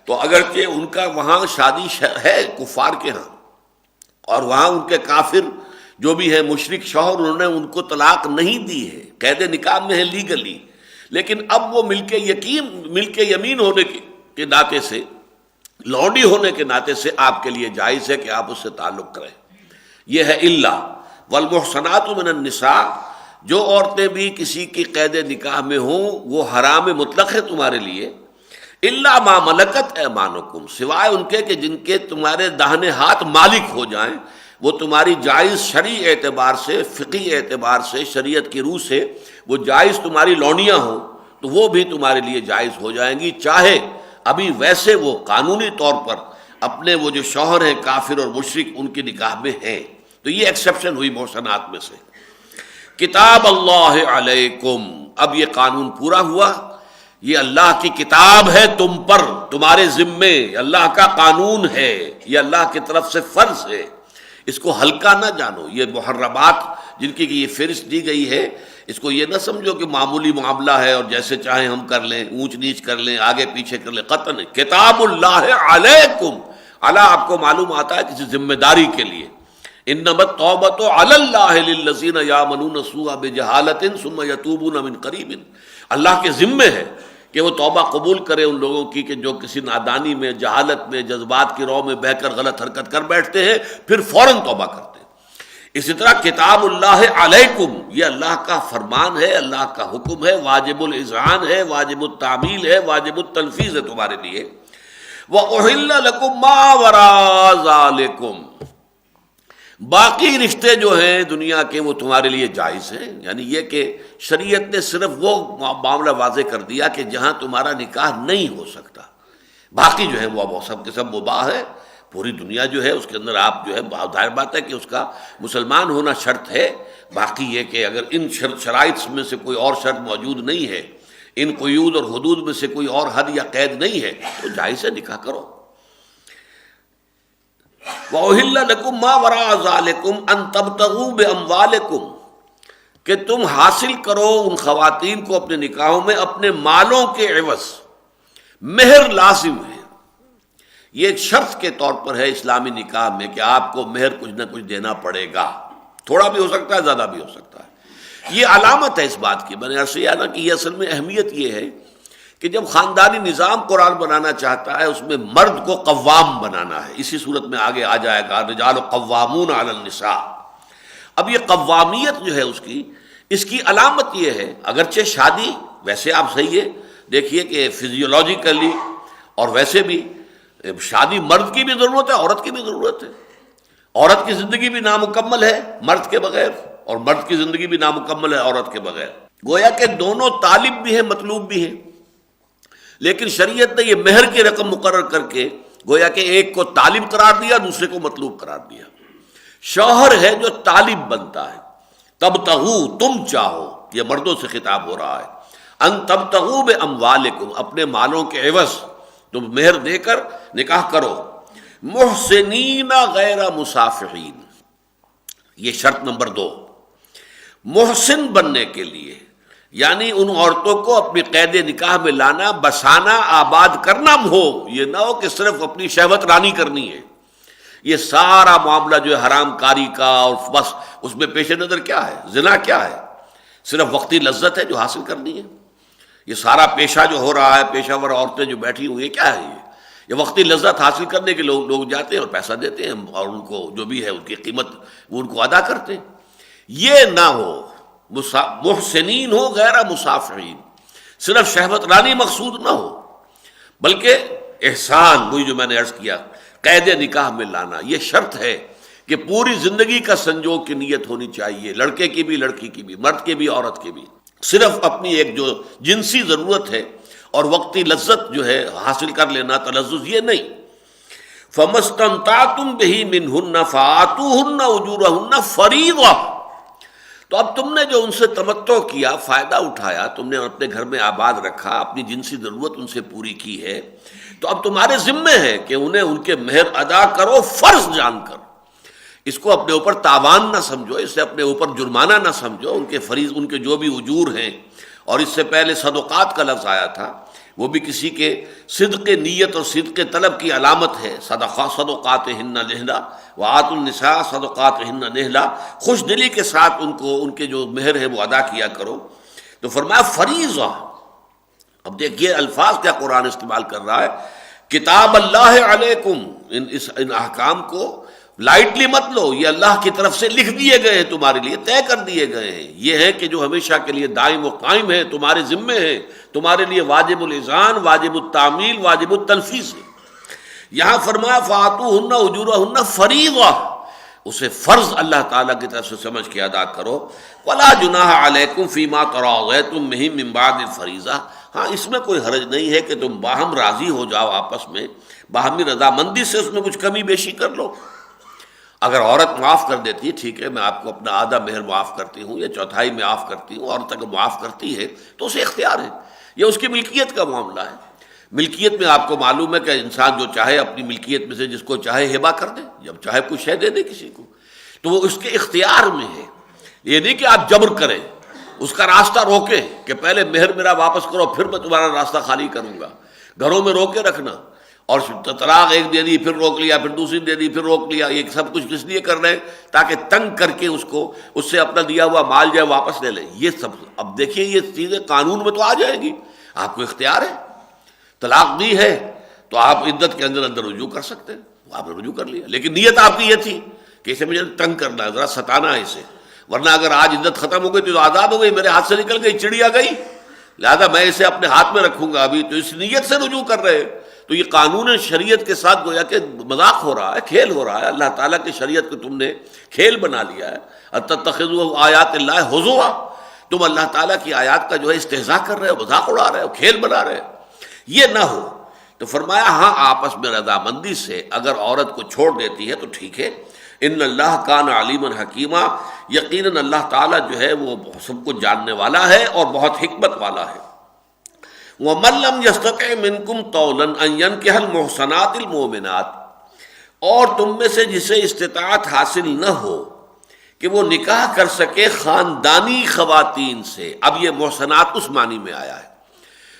تو اگرچہ ان کا وہاں شادی ہے کفار کے ہاں، اور وہاں ان کے کافر جو بھی ہے مشرک شوہر، انہوں نے ان کو طلاق نہیں دی ہے، قید نکاح میں ہے لیگلی، لیکن اب وہ ملک یمین ہونے کے ناطے سے، لونڈی ہونے کے ناطے سے آپ کے لیے جائز ہے کہ آپ اس سے تعلق کریں. یہ ہے الا والمحصنات من النساء، جو عورتیں بھی کسی کی قید نکاح میں ہوں وہ حرام مطلق ہے تمہارے لیے، الا ما ملکت ایمانکم، سوائے ان کے کہ جن کے تمہارے داہنے ہاتھ مالک ہو جائیں، وہ تمہاری جائز شرعی اعتبار سے، فقہی اعتبار سے، شریعت کی روح سے وہ جائز تمہاری لونیاں ہوں تو وہ بھی تمہارے لیے جائز ہو جائیں گی، چاہے ابھی ویسے وہ قانونی طور پر اپنے وہ جو شوہر ہیں کافر اور مشرک ان کی نکاح میں ہیں. تو یہ ایکسیپشن ہوئی محسنات میں سے. کتاب اللہ علیکم، اب یہ قانون پورا ہوا، یہ اللہ کی کتاب ہے تم پر، تمہارے ذمے، اللہ کا قانون ہے، یہ اللہ کی طرف سے فرض ہے، اس کو ہلکا نہ جانو. یہ محرمات جن کی یہ فہرست دی گئی ہے، اس کو یہ نہ سمجھو کہ معمولی معاملہ ہے اور جیسے چاہیں ہم کر لیں، اونچ نیچ کر لیں، آگے پیچھے کر لیں، قطعاً کتاب اللہ علیکم. اللہ آپ کو معلوم آتا ہے کسی ذمہ داری کے لیے. انما التوبۃ علی اللہ للذین یعملون السوء بجہالۃ ثم یتوبون من قریب، اللہ کے ذمے ہے کہ وہ توبہ قبول کرے ان لوگوں کی کہ جو کسی نادانی میں، جہالت میں، جذبات کی رو میں بہہ کر غلط حرکت کر بیٹھتے ہیں پھر فوراً توبہ کرتے ہیں. اسی طرح کتاب اللہ علیکم، یہ اللہ کا فرمان ہے، اللہ کا حکم ہے، واجب الاذعان ہے، واجب التعمیل ہے، واجب التنفیذ ہے تمہارے لیے. وَأُحِلَّ لَكُم مَّا وَرَاءَ ذَلِكُم، باقی رشتے جو ہیں دنیا کے وہ تمہارے لیے جائز ہیں. یعنی یہ کہ شریعت نے صرف وہ معاملہ واضح کر دیا کہ جہاں تمہارا نکاح نہیں ہو سکتا، باقی جو ہے وہ سب کے سب مباح ہے. پوری دنیا جو ہے اس کے اندر آپ جو ہے ظاہر بات ہے کہ اس کا مسلمان ہونا شرط ہے. باقی یہ کہ اگر ان شرائط میں سے کوئی اور شرط موجود نہیں ہے، ان قیود اور حدود میں سے کوئی اور حد یا قید نہیں ہے، تو جائز ہے نکاح کرو. وَأُحِلَّ لَكُم مَّا وَرَاءَ ذَلِكُمْ أَن تَبْتَغُوا بِأَمْوَالِكُمْ، کہ تم حاصل کرو ان خواتین کو اپنے نکاحوں میں اپنے مالوں کے عوض. مہر لازم ہے، یہ ایک شرط کے طور پر ہے اسلامی نکاح میں کہ آپ کو مہر کچھ نہ کچھ دینا پڑے گا، تھوڑا بھی ہو سکتا ہے، زیادہ بھی ہو سکتا ہے. یہ علامت ہے اس بات کی. میں نے عرض کیا نا کہ یہ اصل میں اہمیت یہ ہے کہ جب خاندانی نظام قرآن بنانا چاہتا ہے اس میں مرد کو قوام بنانا ہے. اسی صورت میں آگے آ جائے گا رجال قوامون علی النساء. اب یہ قوامیت جو ہے اس کی علامت یہ ہے، اگرچہ شادی ویسے آپ صحیح ہے دیکھیے کہ فزیولوجیکلی اور ویسے بھی شادی مرد کی بھی ضرورت ہے، عورت کی بھی ضرورت ہے. عورت کی زندگی بھی نامکمل ہے مرد کے بغیر، اور مرد کی زندگی بھی نامکمل ہے عورت کے بغیر. گویا کہ دونوں طالب بھی ہیں، مطلوب بھی ہیں. لیکن شریعت نے یہ مہر کی رقم مقرر کر کے گویا کہ ایک کو طالب قرار دیا، دوسرے کو مطلوب قرار دیا. شوہر ہے جو طالب بنتا ہے. تبتغوا، تم چاہو، یہ مردوں سے خطاب ہو رہا ہے. ان تبتغوا باموالکم، اپنے مالوں کے عوض تم مہر دے کر نکاح کرو. محسنین غیر مسافحین، یہ شرط نمبر 2. محسن بننے کے لیے یعنی ان عورتوں کو اپنی قید نکاح میں لانا، بسانا، آباد کرنا ہو. یہ نہ ہو کہ صرف اپنی شہوت رانی کرنی ہے. یہ سارا معاملہ جو ہے حرام کاری کا، اور بس اس میں پیش نظر کیا ہے؟ زنا کیا ہے؟ صرف وقتی لذت ہے جو حاصل کرنی ہے. یہ سارا پیشہ جو ہو رہا ہے، پیشہ ور عورتیں جو بیٹھی ہوئی ہیں، کیا ہے یہ وقتی لذت حاصل کرنے کے لوگ جاتے ہیں اور پیسہ دیتے ہیں اور ان کو جو بھی ہے ان کی قیمت وہ ان کو ادا کرتے ہیں. یہ نہ ہو. محسنین ہو غیر مسافحین، صرف شہوت رانی مقصود نہ ہو، بلکہ احسان، وہی جو میں نے عرض کیا، قید نکاح میں لانا. یہ شرط ہے کہ پوری زندگی کا سنجوگ کی نیت ہونی چاہیے، لڑکے کی بھی، لڑکی کی بھی، مرد کے بھی، عورت کے بھی. صرف اپنی ایک جو جنسی ضرورت ہے اور وقتی لذت جو ہے حاصل کر لینا، تلذذ یہ نہیں۔ فَمَسْتَمْتَعْتُمْ بِهِ مِنْهُنَّ فَآتُوهُنَّ أُجُورَهُنَّ فَرِيضَةً، تو اب تم نے جو ان سے تمتع کیا، فائدہ اٹھایا، تم نے اپنے گھر میں آباد رکھا، اپنی جنسی ضرورت ان سے پوری کی ہے، تو اب تمہارے ذمے ہے کہ انہیں ان کے مہر ادا کرو فرض جان کر۔ اس کو اپنے اوپر تاوان نہ سمجھو، اسے اپنے اوپر جرمانہ نہ سمجھو، ان کے فریض، ان کے جو بھی اجور ہیں، اور اس سے پہلے صدقات کا لفظ آیا تھا، وہ بھی کسی کے صدق نیت اور صدق طلب کی علامت ہے۔ صدقاتہن نحلہ وآتوا النساء صدقاتہن نحلہ، خوش دلی کے ساتھ ان کے جو مہر ہے وہ ادا کیا کرو۔ تو فرمایا فریضہ۔ اب دیکھیے الفاظ کیا قرآن استعمال کر رہا ہے، کتاب اللہ علیکم، ان احکام کو لائٹلی مت لو، یہ اللہ کی طرف سے لکھ دیے گئے ہیں، تمہارے لیے طے کر دیے گئے ہیں، یہ ہے کہ جو ہمیشہ کے لیے دائم و قائم ہے، تمہارے ذمے ہے، تمہارے لیے واجب الاذعان، واجب التعمیل، واجب التنفیذ ہے۔ یہاں فرمایا فآتوہن اجورہن فریضہ، اسے فرض اللہ تعالیٰ کی طرف سے سمجھ کے ادا کرو۔ ولا جناح علیکم فیما تراضیتم بہ من بعد الفریضہ، ہاں اس میں کوئی حرج نہیں ہے کہ تم باہم راضی ہو جاؤ آپس میں، باہمی رضامندی سے اس میں کچھ کمی بیشی کر لو۔ اگر عورت معاف کر دیتی ہے، ٹھیک ہے میں آپ کو اپنا آدھا مہر معاف کرتی ہوں یا چوتھائی میں معاف کرتی ہوں، عورت اگر معاف کرتی ہے تو اسے اختیار ہے، یہ اس کی ملکیت کا معاملہ ہے۔ ملکیت میں آپ کو معلوم ہے کہ انسان جو چاہے اپنی ملکیت میں سے جس کو چاہے ہبہ کر دے، جب چاہے کوئی شے دے دے کسی کو، تو وہ اس کے اختیار میں ہے۔ یہ نہیں کہ آپ جبر کریں، اس کا راستہ روکیں کہ پہلے مہر میرا واپس کرو پھر میں تمہارا راستہ خالی کروں گا، گھروں میں روکے رکھنا، اور طلاق ایک دے دی پھر روک لیا، پھر دوسری دے دی پھر روک لیا، یہ سب کچھ کس لیے کر رہے ہیں؟ تاکہ تنگ کر کے اس سے اپنا دیا ہوا مال جائے واپس لے لیں۔ یہ سب اب دیکھیے یہ چیزیں قانون میں تو آ جائیں گی، آپ کو اختیار ہے، طلاق دی ہے تو آپ عدت کے اندر رجوع کر سکتے ہیں، آپ نے رجوع کر لیا، لیکن نیت آپ کی یہ تھی کہ اسے مجھے تنگ کرنا ہے، ذرا ستانا ہے اسے، ورنہ اگر آج عدت ختم ہو گئی تو آزاد ہو گئی، میرے ہاتھ سے نکل گئی، چڑیا گئی، لہذا میں اسے اپنے ہاتھ میں رکھوں گا ابھی، تو اس نیت سے رجوع کر رہے ہیں۔ تو یہ قانون شریعت کے ساتھ گویا کہ مذاق ہو رہا ہے، کھیل ہو رہا ہے، اللہ تعالیٰ کی شریعت کو تم نے کھیل بنا لیا ہے۔ اتتخذوا آیات اللہ ہزوا، تم اللہ تعالیٰ کی آیات کا جو ہے استہزاء کر رہے ہو، مذاق اڑا رہے ہو، کھیل بنا رہے ہو، یہ نہ ہو۔ تو فرمایا ہاں آپس میں رضامندی سے اگر عورت کو چھوڑ دیتی ہے تو ٹھیک ہے۔ ان اللہ کان علیما حکیما، یقیناً اللہ تعالیٰ جو ہے وہ سب کچھ جاننے والا ہے اور بہت حکمت والا ہے۔ وَمَن لَّمْ يَسْتَطِعْ مِنكُمْ طَوْلًا أَن يَنكِحَ الْمُحْصَنَاتِ الْمُؤْمِنَاتِ، اور تم میں سے جسے استطاعت حاصل نہ ہو کہ وہ نکاح کر سکے خاندانی خواتین سے، اب یہ محسنات اس معنی میں آیا ہے،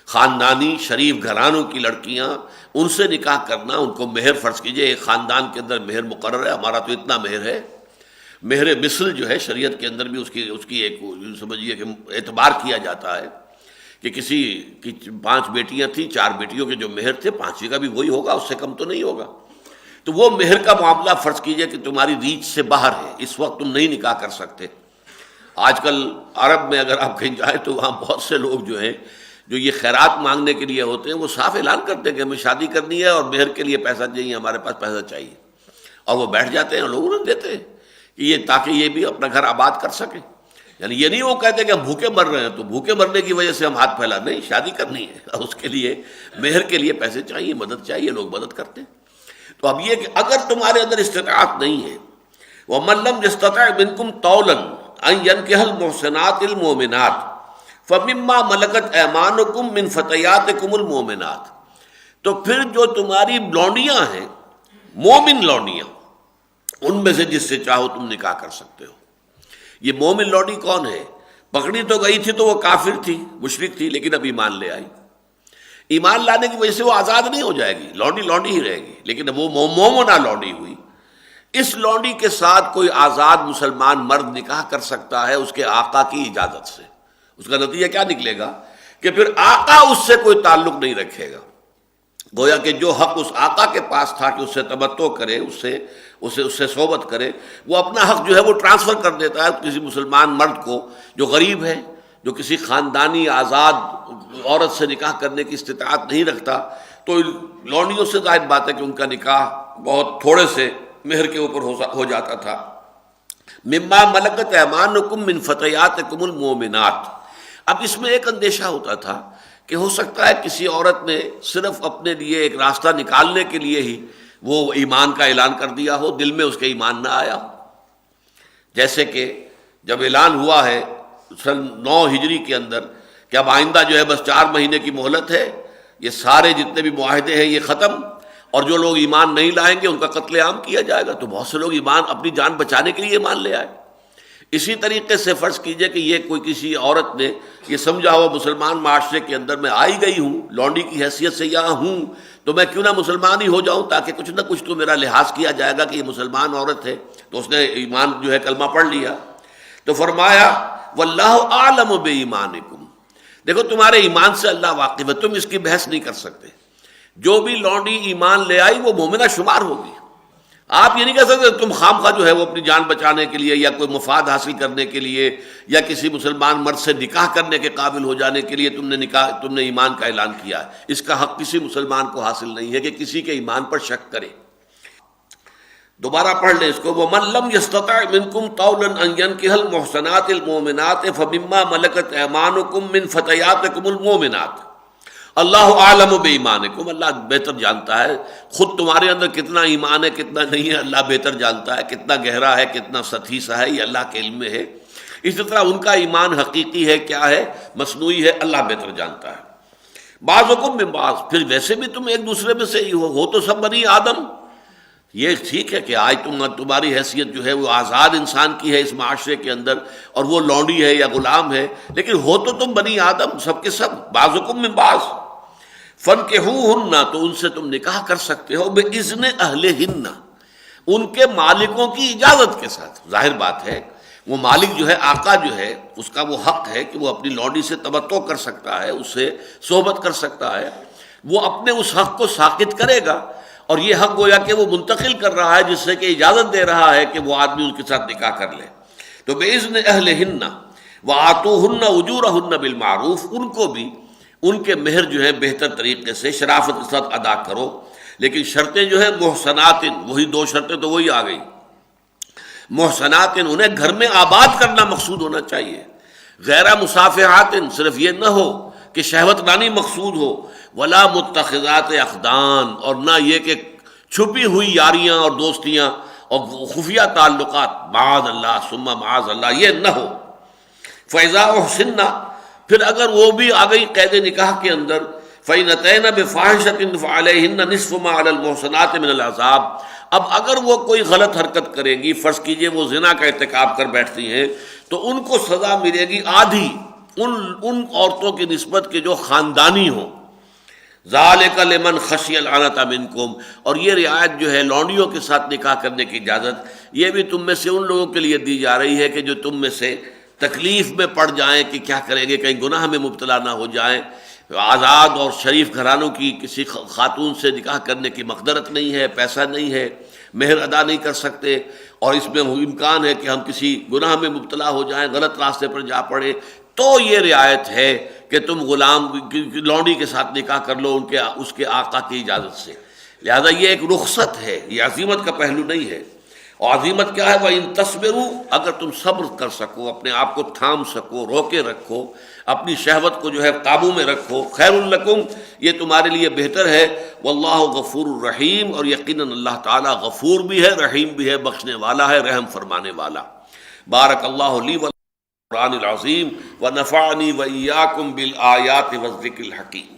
خاندانی شریف گھرانوں کی لڑکیاں، ان سے نکاح کرنا، ان کو مہر فرض کیجئے، ایک خاندان کے اندر مہر مقرر ہے، ہمارا تو اتنا مہر ہے، مہر مثل جو ہے شریعت کے اندر بھی اس کی ایک سمجھیے کہ اعتبار کیا جاتا ہے کہ کسی کی 5 بیٹیاں تھیں، 4 بیٹیوں کے جو مہر تھے 5ویں کا بھی وہی ہوگا، اس سے کم تو نہیں ہوگا، تو وہ مہر کا معاملہ فرض کیجئے کہ تمہاری ریچ سے باہر ہے، اس وقت تم نہیں نکاح کر سکتے۔ آج کل عرب میں اگر آپ کہیں جائیں تو وہاں بہت سے لوگ جو ہیں جو یہ خیرات مانگنے کے لیے ہوتے ہیں، وہ صاف اعلان کرتے ہیں کہ ہمیں شادی کرنی ہے اور مہر کے لیے پیسہ چاہیے، ہمارے پاس پیسہ چاہیے، اور وہ بیٹھ جاتے ہیں، لوگوں نے دیتے ہیں کہ یہ تاکہ یہ بھی اپنا گھر آباد کر سکیں۔ یعنی یہ نہیں وہ کہتے کہ ہم بھوکے مر رہے ہیں تو بھوکے مرنے کی وجہ سے ہم ہاتھ پھیلا، نہیں، شادی کرنی ہے، اس کے لیے مہر کے لیے پیسے چاہیے، مدد چاہیے، لوگ مدد کرتے ہیں۔ تو اب یہ کہ اگر تمہارے اندر استطاعت نہیں ہے، وَمَن لَّمْ يَسْتَطِعْ مِنكُمْ طَوْلًا أَن يَنكِحَ الْمُحْصَنَاتِ الْمُؤْمِنَاتِ فَمِمَّا مَلَكَتْ أَيْمَانُكُم مِّن فَتَيَاتِكُمُ الْمُؤْمِنَاتِ، تو پھر جو تمہاری لونڈیاں ہیں، مومن لونڈیاں، ان میں سے جس سے چاہو تم نکاح کر سکتے ہو۔ یہ مومن لونڈی کون ہے؟ پکڑی تو گئی تھی تو وہ کافر تھی، مشرک تھی، لیکن اب ایمان لے آئی، ایمان لانے کی وجہ سے وہ آزاد نہیں ہو جائے گی، لونڈی لونڈی ہی رہے گی، لیکن اب وہ مومنہ لونڈی ہوئی۔ اس لونڈی کے ساتھ کوئی آزاد مسلمان مرد نکاح کر سکتا ہے اس کے آقا کی اجازت سے۔ اس کا نتیجہ کیا نکلے گا کہ پھر آقا اس سے کوئی تعلق نہیں رکھے گا، گویا کہ جو حق اس آقا کے پاس تھا کہ اس سے تمتع کرے، اس سے صحبت کرے، وہ اپنا حق جو ہے وہ ٹرانسفر کر دیتا ہے کسی مسلمان مرد کو جو غریب ہے، جو کسی خاندانی آزاد عورت سے نکاح کرنے کی استطاعت نہیں رکھتا۔ تو لونڈیوں سے ظاہر بات ہے کہ ان کا نکاح بہت تھوڑے سے مہر کے اوپر ہو جاتا تھا۔ مما ملکت ایمانکم من فتیاتکم المؤمنات، اب اس میں ایک اندیشہ ہوتا تھا کہ ہو سکتا ہے کسی عورت نے صرف اپنے لیے ایک راستہ نکالنے کے لیے ہی وہ ایمان کا اعلان کر دیا ہو، دل میں اس کے ایمان نہ آیا ہو. جیسے کہ جب اعلان ہوا ہے سن 9 ہجری کے اندر کہ اب آئندہ جو ہے بس 4 مہینے کی مہلت ہے، یہ سارے جتنے بھی معاہدے ہیں یہ ختم، اور جو لوگ ایمان نہیں لائیں گے ان کا قتل عام کیا جائے گا، تو بہت سے لوگ ایمان اپنی جان بچانے کے لیے ایمان لے آئے. اسی طریقے سے فرض کیجئے کہ یہ کوئی کسی عورت نے یہ سمجھا ہوا مسلمان معاشرے کے اندر میں آئی گئی ہوں، لونڈی کی حیثیت سے یہاں ہوں، تو میں کیوں نہ مسلمان ہی ہو جاؤں تاکہ کچھ نہ کچھ تو میرا لحاظ کیا جائے گا کہ یہ مسلمان عورت ہے. تو اس نے ایمان جو ہے کلمہ پڑھ لیا. تو فرمایا واللہ اعلم بایمانکم، دیکھو تمہارے ایمان سے اللہ واقف ہے، تم اس کی بحث نہیں کر سکتے. جو بھی لونڈی ایمان لے آئی وہ مومنہ شمار ہوگی. آپ یہ نہیں کہہ سکتے تم خام خواہ جو ہے وہ اپنی جان بچانے کے لیے یا کوئی مفاد حاصل کرنے کے لیے یا کسی مسلمان مرد سے نکاح کرنے کے قابل ہو جانے کے لیے تم نے ایمان کا اعلان کیا ہے. اس کا حق کسی مسلمان کو حاصل نہیں ہے کہ کسی کے ایمان پر شک کرے. دوبارہ پڑھ لیں اس کو، وَمَن لَّمْ يَسْتَطِعْ مِنكُمْ طَوْلًا أَن يَنكِحَ الْمُحْصَنَاتِ الْمُؤْمِنَاتِ فَمِمَّا مَلَكَتْ أَيْمَانُكُم مِّن فَتَيَاتِكُمُ الْمُؤْمِنَاتِ اللہ عالم بایمانکم، اللہ بہتر جانتا ہے خود تمہارے اندر کتنا ایمان ہے کتنا نہیں ہے، اللہ بہتر جانتا ہے کتنا گہرا ہے کتنا سطحی سا ہے، یہ اللہ کے علم میں ہے. اسی طرح ان کا ایمان حقیقی ہے کیا ہے مصنوعی ہے، اللہ بہتر جانتا ہے. بعضکم من بعض، پھر ویسے بھی تم ایک دوسرے میں سے ہی ہو تو سب بنی آدم. یہ ٹھیک ہے کہ آج تمہاری حیثیت جو ہے وہ آزاد انسان کی ہے اس معاشرے کے اندر اور وہ لونڈی ہے یا غلام ہے، لیکن ہو تو تم بنی آدم سب کے سب. بعضکم من بعض فانکحوہن، تو ان سے تم نکاح کر سکتے ہو باذن اہلہن، ان کے مالکوں کی اجازت کے ساتھ. ظاہر بات ہے وہ مالک جو ہے آقا جو ہے اس کا وہ حق ہے کہ وہ اپنی لونڈی سے تمتع کر سکتا ہے، اس سے صحبت کر سکتا ہے، وہ اپنے اس حق کو ساقط کرے گا. اور یہ حق گویا کہ وہ منتقل کر رہا ہے جس سے کہ اجازت دے رہا ہے کہ وہ آدمی ان کے ساتھ نکاح کر لے. تو باذن اہلہن وآتوہن اجورہن بالمعروف، ان کو بھی ان کے مہر جو ہے بہتر طریقے سے شرافت کے ساتھ ادا کرو. لیکن شرطیں جو ہے محسنات، وہی 2 شرطیں تو وہی آ گئی. محسنات، انہیں گھر میں آباد کرنا مقصود ہونا چاہیے. غیر مصافحات، صرف یہ نہ ہو کہ شہوت رانی مقصود ہو. ولا متخذات اخدان، اور نہ یہ کہ چھپی ہوئی یاریاں اور دوستیاں اور خفیہ تعلقات، معاذ اللہ ثم معاذ اللہ، یہ نہ ہو. فاذا احسن، پھر اگر وہ بھی آ گئی قید نکاح کے اندر، فإن أتين بفاحشة فعليهن نصف ما على المحصنات من العذاب، اب اگر وہ کوئی غلط حرکت کریں گی، فرض کیجئے وہ زنا کا ارتکاب کر بیٹھتی ہیں، تو ان کو سزا ملے گی آدھی ان عورتوں کی نسبت کے جو خاندانی ہوں. ذالک لمن خشی العنۃ منکم، اور یہ رعایت جو ہے لونڈیوں کے ساتھ نکاح کرنے کی اجازت، یہ بھی تم میں سے ان لوگوں کے لیے دی جا رہی ہے کہ جو تم میں سے تکلیف میں پڑ جائیں کہ کیا کریں گے، کہیں گناہ میں مبتلا نہ ہو جائیں. آزاد اور شریف گھرانوں کی کسی خاتون سے نکاح کرنے کی مقدرت نہیں ہے، پیسہ نہیں ہے، مہر ادا نہیں کر سکتے، اور اس میں امکان ہے کہ ہم کسی گناہ میں مبتلا ہو جائیں، غلط راستے پر جا پڑے، تو یہ رعایت ہے کہ تم غلام لونڈی کے ساتھ نکاح کر لو اس کے آقا کی اجازت سے. لہذا یہ ایک رخصت ہے، یہ عزیمت کا پہلو نہیں ہے. اور عزیمت کیا ہے؟ وَإِن تَصْبِرُوا، اگر تم صبر کر سکو، اپنے آپ کو تھام سکو، روکے رکھو، اپنی شہوت کو جو ہے قابو میں رکھو، خیر لکم، یہ تمہارے لیے بہتر ہے. واللہ غفور الرحیم، اور یقیناً اللہ تعالیٰ غفور بھی ہے، رحیم بھی ہے، بخشنے والا ہے، رحم فرمانے والا. بارک اللہ لی والقرآن العظیم ونفعنی وإیاکم بالآیات والذکر الحکیم.